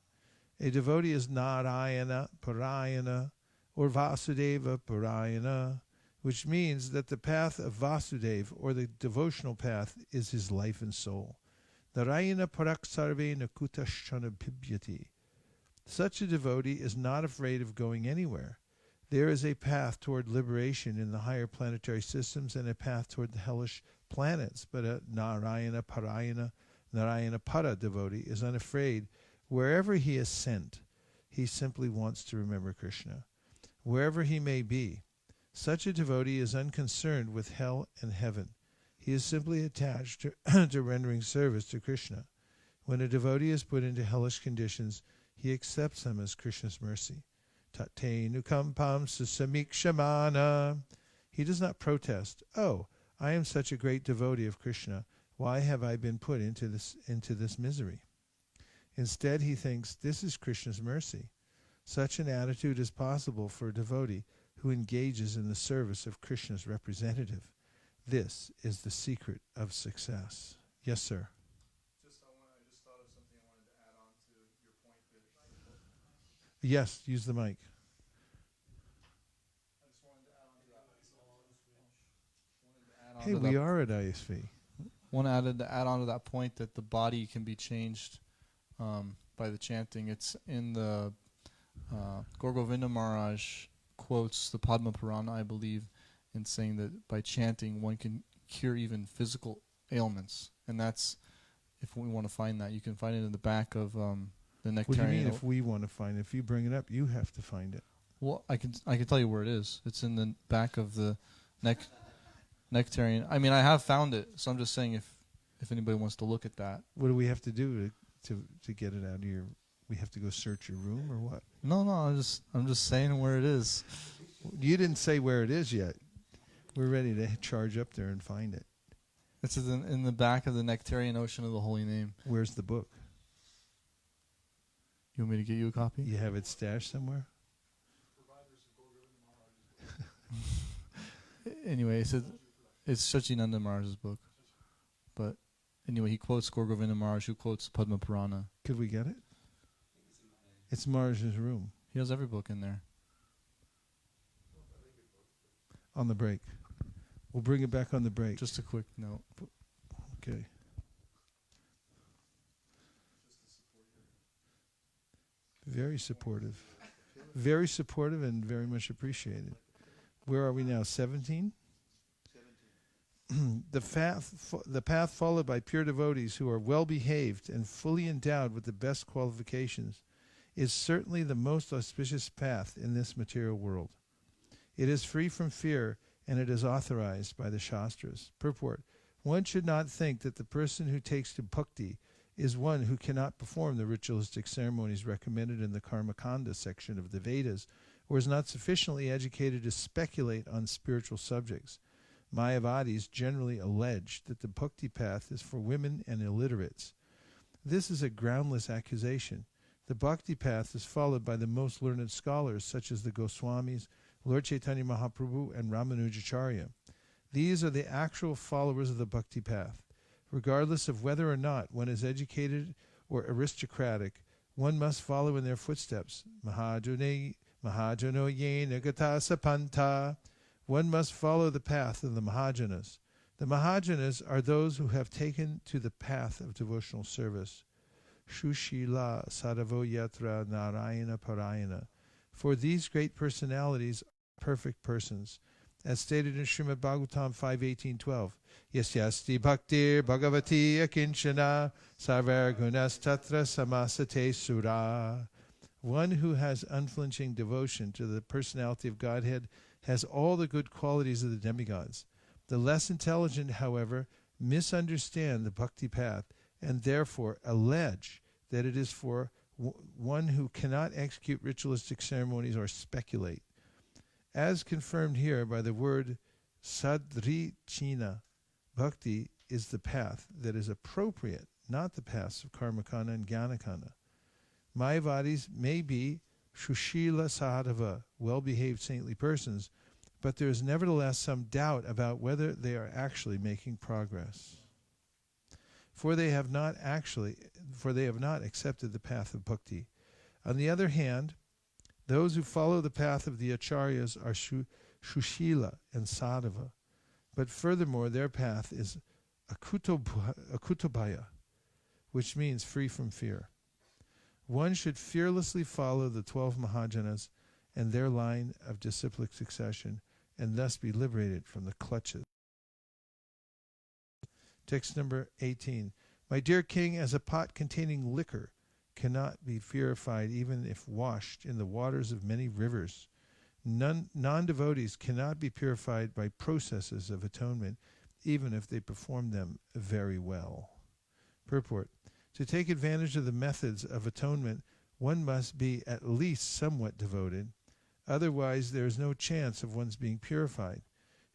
A devotee is Narayana Parayana or Vasudeva Parayana, which means that the path of Vasudeva, or the devotional path, is his life and soul. Narayana Paraksarve Nakutashchana Bhibyati. Such a devotee is not afraid of going anywhere. There is a path toward liberation in the higher planetary systems and a path toward the hellish planets, but a Narayana Parayana, Narayana Para devotee is unafraid wherever he is sent. He simply wants to remember Krishna, wherever he may be. Such a devotee is unconcerned with hell and heaven. He is simply attached to rendering service to Krishna. When a devotee is put into hellish conditions, he accepts them as Krishna's mercy. Tate nukampam susamikshamana. He does not protest, "Oh, I am such a great devotee of Krishna. Why have I been put into this misery?" Instead, he thinks, this is Krishna's mercy. Such an attitude is possible for a devotee who engages in the service of Krishna's representative. This is the secret of success. Yes, sir. I just thought of something I wanted to add on to your point there. Yes, use the mic. I just wanted to add on to that. Hey, we are at ISV. Want to add on to that point that the body can be changed by the chanting. It's in the Govinda Maharaj quotes the Padma Purana, I believe, in saying that by chanting one can cure even physical ailments. And that's, if we want to find that, you can find it in the back of the Nectarian. What do you mean if we want to find it? If you bring it up, you have to find it. Well, I can tell you where it is. It's in the back of the Nectarian. I mean, I have found it, so I'm just saying if anybody wants to look at that. What do we have to do to get it out of your? We have to go search your room or what? No, I'm just saying where it is. You didn't say where it is yet. We're ready to charge up there and find it. It's in the back of the Nectarian Ocean of the Holy Name. Where's the book? You want me to get you a copy? You have it stashed somewhere? Anyway, it's Shachinanda Maharaj's book. But anyway, he quotes Govinda Maharaj, who quotes Padma Purana. Could we get it? It's Maharaj's room. He has every book in there. On the break. We'll bring it back on the break. Just a quick note. Okay. Very supportive. Very supportive and very much appreciated. Where are we now? 17? The path followed by pure devotees who are well behaved and fully endowed with the best qualifications is certainly the most auspicious path in this material world. It is free from fear, and it is authorized by the Shastras. Purport: one should not think that the person who takes to bhakti is one who cannot perform the ritualistic ceremonies recommended in the Karmakanda section of the Vedas, or is not sufficiently educated to speculate on spiritual subjects. Mayavadis generally allege that the bhakti path is for women and illiterates. This is a groundless accusation. The bhakti path is followed by the most learned scholars such as the Goswamis, Lord Chaitanya Mahaprabhu, and Ramanujacharya. These are the actual followers of the bhakti path. Regardless of whether or not one is educated or aristocratic, one must follow in their footsteps. Mahajano yena gata sapanta. One must follow the path of the Mahajanas. The Mahajanas are those who have taken to the path of devotional service. Shushila sadhavo yatra narayana parayana. For these great personalities are perfect persons. As stated in Srimad Bhagavatam 5.18.12, Yasyasti bhaktir bhagavati akinchana sarvar gunas tatra samasate sura. One who has unflinching devotion to the personality of Godhead has all the good qualities of the demigods. The less intelligent, however, misunderstand the bhakti path and therefore allege that it is for one who cannot execute ritualistic ceremonies or speculate. As confirmed here by the word sadrichina, bhakti is the path that is appropriate, not the paths of karmakanda and jnanakanda. Mayavadis may be shushila sadhava, well-behaved saintly persons, but there is nevertheless some doubt about whether they are actually making progress. For they have not accepted the path of bhakti. On the other hand, those who follow the path of the acharyas are shushila and sadhava, but furthermore their path is akutobhaya, which means free from fear. One should fearlessly follow the 12 Mahajanas and their line of disciplic succession, and thus be liberated from the clutches. Text number 18. My dear king, as a pot containing liquor cannot be purified even if washed in the waters of many rivers, non-devotees cannot be purified by processes of atonement, even if they perform them very well. Purport. To take advantage of the methods of atonement, one must be at least somewhat devoted. Otherwise, there is no chance of one's being purified.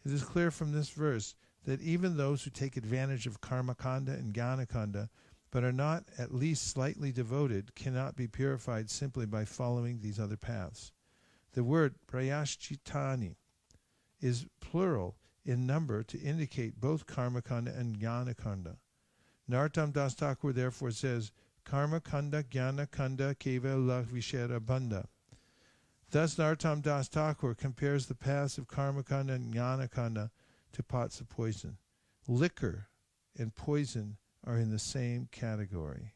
It is clear from this verse that even those who take advantage of karmakanda and jnanakanda, but are not at least slightly devoted, cannot be purified simply by following these other paths. The word prayaschitani is plural in number to indicate both karmakanda and jnanakanda. Narottam Das Thakur therefore says, karmakanda jnanakanda kevala vishera bandha. Thus Narottam Das Thakur compares the paths of karmakanda and jnanakanda to pots of poison. Liquor and poison are in the same category.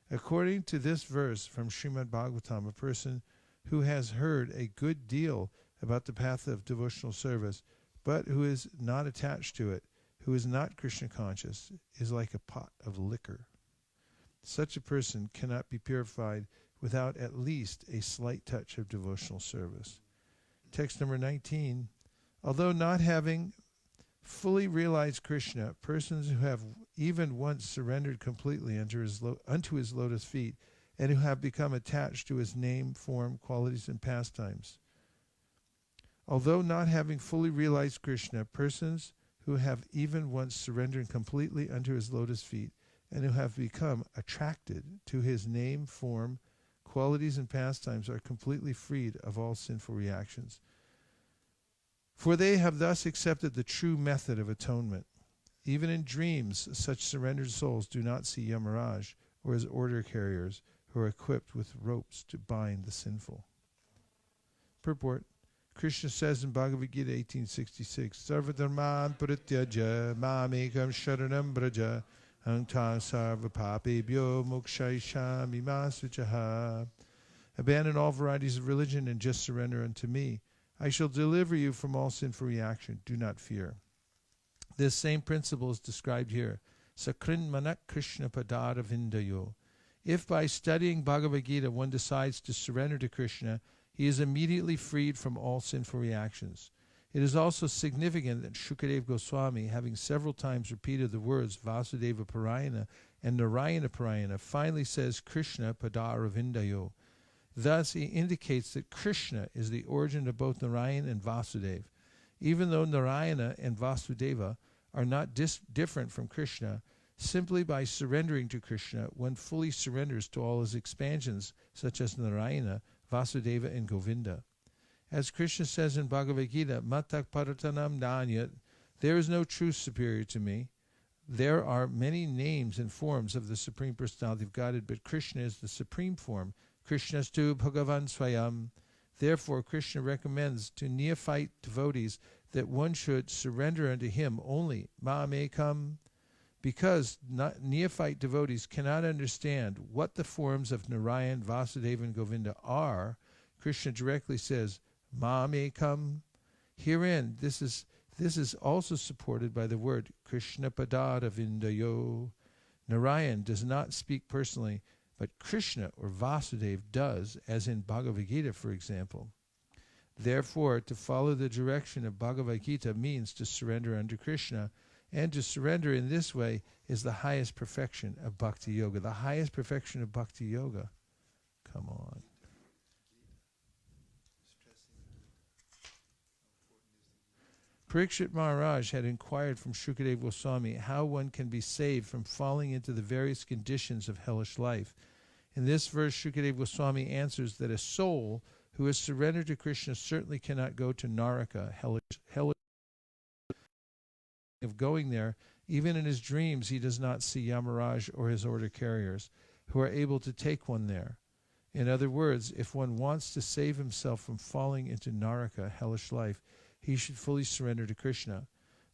According to this verse from Srimad Bhagavatam, a person who has heard a good deal about the path of devotional service, but who is not attached to it, who is not Krishna conscious, is like a pot of liquor. Such a person cannot be purified without at least a slight touch of devotional service. Text number 19. Although not having fully realized Krishna, persons who have even once surrendered completely unto his lotus feet, and who have become attached to his name, form, qualities, and pastimes. Although not having fully realized Krishna, persons who have even once surrendered completely unto his lotus feet, and who have become attracted to his name, form, qualities, and pastimes are completely freed of all sinful reactions. For they have thus accepted the true method of atonement. Even in dreams, such surrendered souls do not see Yamaraj or his order carriers, who are equipped with ropes to bind the sinful. Purport. Krishna says in Bhagavad Gita 18:66, Sarvadharman parityaja mamekam sharanam braja Antang sarva papebhyo mokshaishami masuchaha. Abandon all varieties of religion and just surrender unto me. I shall deliver you from all sinful reaction. Do not fear. This same principle is described here. Sakrin manak Krishna padara vindayo. If by studying Bhagavad Gita one decides to surrender to Krishna, he is immediately freed from all sinful reactions. It is also significant that Shukadeva Goswami, having several times repeated the words Vasudeva Parayana and Narayana Parayana, finally says Krishna padara vindayo. Thus, he indicates that Krishna is the origin of both Narayana and Vasudeva. Even though Narayana and Vasudeva are not different from Krishna, simply by surrendering to Krishna, one fully surrenders to all his expansions, such as Narayana, Vasudeva, and Govinda. As Krishna says in Bhagavad Gita, Matak Paratanam Nanyat, there is no truth superior to me. There are many names and forms of the Supreme Personality of Godhead, but Krishna is the supreme form. Krishnastu Bhagavan Swayam. Therefore, Krishna recommends to neophyte devotees that one should surrender unto him only, Ma'amekam, because neophyte devotees cannot understand what the forms of Narayan, Vasudeva, and Govinda are. Krishna directly says, Ma'amekam. Herein, this is also supported by the word Krishna Padara Vindayo. Narayan does not speak personally, but Krishna or Vasudeva does, as in Bhagavad Gita, for example. Therefore, to follow the direction of Bhagavad Gita means to surrender unto Krishna, and to surrender in this way is the highest perfection of Bhakti Yoga. The highest perfection of Bhakti Yoga. Come on. Parikshit Maharaj had inquired from Shukadeva Goswami how one can be saved from falling into the various conditions of hellish life. In this verse, Shukadeva Goswami answers that a soul who is surrendered to Krishna certainly cannot go to Naraka, hellish. Of going there, even in his dreams, he does not see Yamaraj or his order carriers who are able to take one there. In other words, if one wants to save himself from falling into Naraka, hellish life, he should fully surrender to Krishna.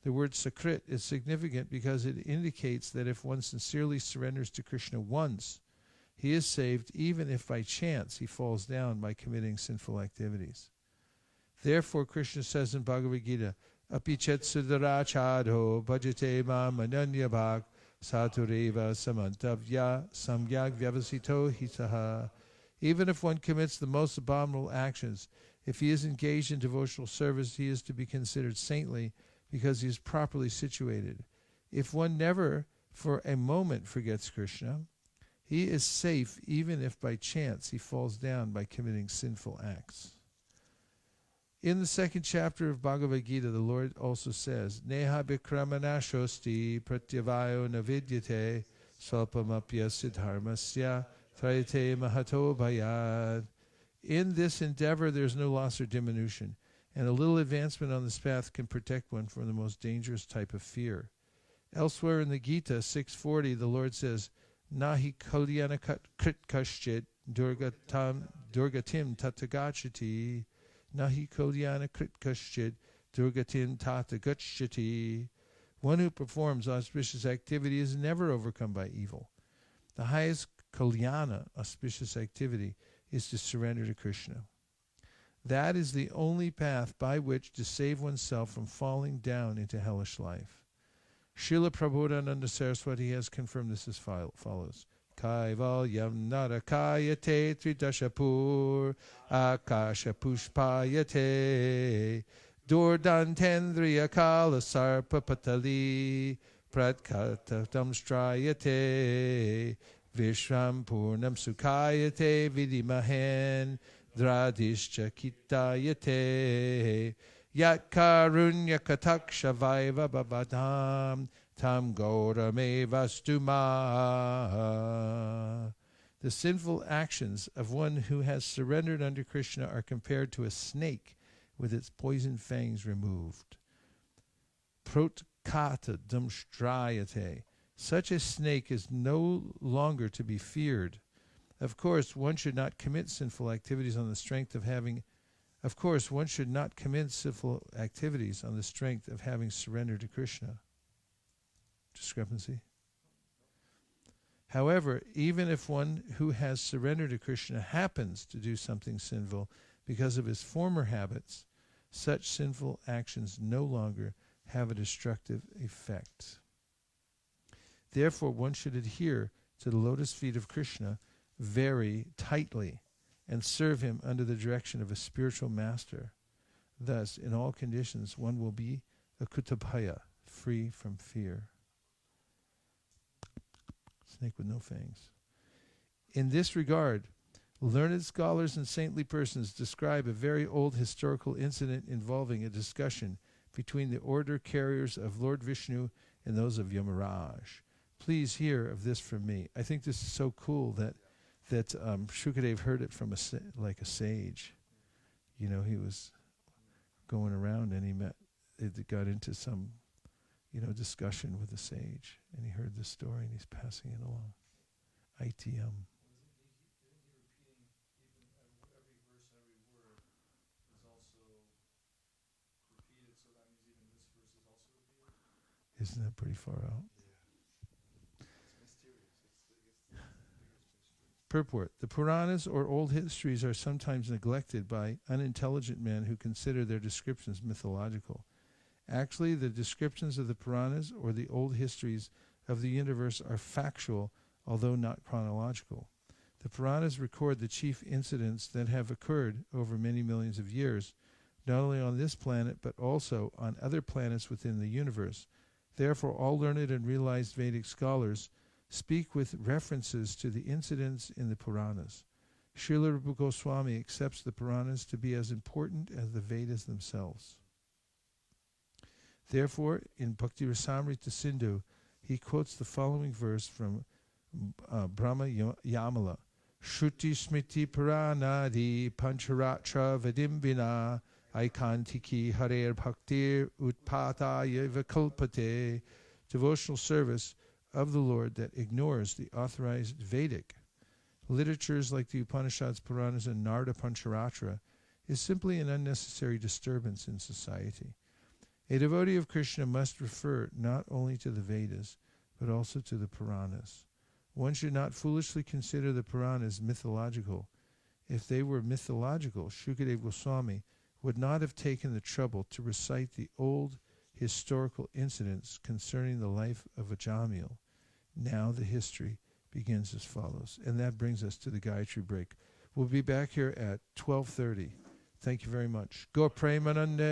The word sakrit is significant because it indicates that if one sincerely surrenders to Krishna once, he is saved even if by chance he falls down by committing sinful activities. Therefore, Krishna says in Bhagavad Gita, Apichet sudarachado bhajate mam ananya bhak satureva samantavya samgyak vyavasito hitaha. Even if one commits the most abominable actions, if he is engaged in devotional service, he is to be considered saintly because he is properly situated. If one never for a moment forgets Krishna, he is safe even if by chance he falls down by committing sinful acts. In the second chapter of Bhagavad Gita, the Lord also says, Neha bikramana shosti pratyavayo navidyate swalpamapya siddharmasya trayate mahato bhayad. In this endeavor there is no loss or diminution, and a little advancement on this path can protect one from the most dangerous type of fear. Elsewhere in the Gita 6:40, the Lord says, Nahi kalyana krit kashchit durgatim tatagachati. Nahi kalyana krit kashchit durgatim tatagachati. One who performs auspicious activity is never overcome by evil. The highest kalyana, auspicious activity, is to surrender to Krishna. That is the only path by which to save oneself from falling down into hellish life. Srila Prabodhananda Saraswati has confirmed this as follows. Kaivalyam narakayate tridashapur akasha pushpayate durdantendriya kala sarpa patali pratkatatam strayate Vishram Purnam Sukayate Vidimahen Dradishcha Kitayate Yat Karunya Kataksha Vaiva Babadam Tam Gaurame Vastuma. The sinful actions of one who has surrendered unto Krishna are compared to a snake with its poison fangs removed. Protkata Dumstrayate. Such a snake is no longer to be feared. Of course, one should not commit sinful activities on the strength of having surrendered to Krishna. Discrepancy. However, even if one who has surrendered to Krishna happens to do something sinful because of his former habits, such sinful actions no longer have a destructive effect. Therefore, one should adhere to the lotus feet of Krishna very tightly and serve him under the direction of a spiritual master. Thus, in all conditions, one will be a kutabhaya, free from fear. Snake with no fangs. In this regard, learned scholars and saintly persons describe a very old historical incident involving a discussion between the order carriers of Lord Vishnu and those of Yamaraj. Please hear of this from me. I think this is so cool that Shukadev heard it from a sage. You know, he was going around and it got into some, discussion with a sage, and he heard this story and he's passing it along. ITM. Isn't that pretty far out? Purport. The Puranas or old histories are sometimes neglected by unintelligent men who consider their descriptions mythological. Actually, the descriptions of the Puranas or the old histories of the universe are factual, although not chronological. The Puranas record the chief incidents that have occurred over many millions of years, not only on this planet, but also on other planets within the universe. Therefore, all learned and realized Vedic scholars speak with references to the incidents in the Puranas. Srila Rupa Goswami accepts the Puranas to be as important as the Vedas themselves. Therefore, in Bhakti Rasamrita Sindhu, he quotes the following verse from Brahma Yamala. Shruti Smriti Puranadi Pancharatra Vadimbina Aikantiki Harer Bhaktir Utpataya Vikalpate. Devotional service of the Lord that ignores the authorized Vedic literatures like the Upanishads, Puranas, and Narada Pancharatra is simply an unnecessary disturbance in society. A devotee of Krishna must refer not only to the Vedas, but also to the Puranas. One should not foolishly consider the Puranas mythological. If they were mythological, Shukadeva Goswami would not have taken the trouble to recite the old historical incidents concerning the life of Ajamil. Now the history begins as follows. And that brings us to the Gayatri break. We'll be back here at 12:30. Thank you very much. Go Premanande.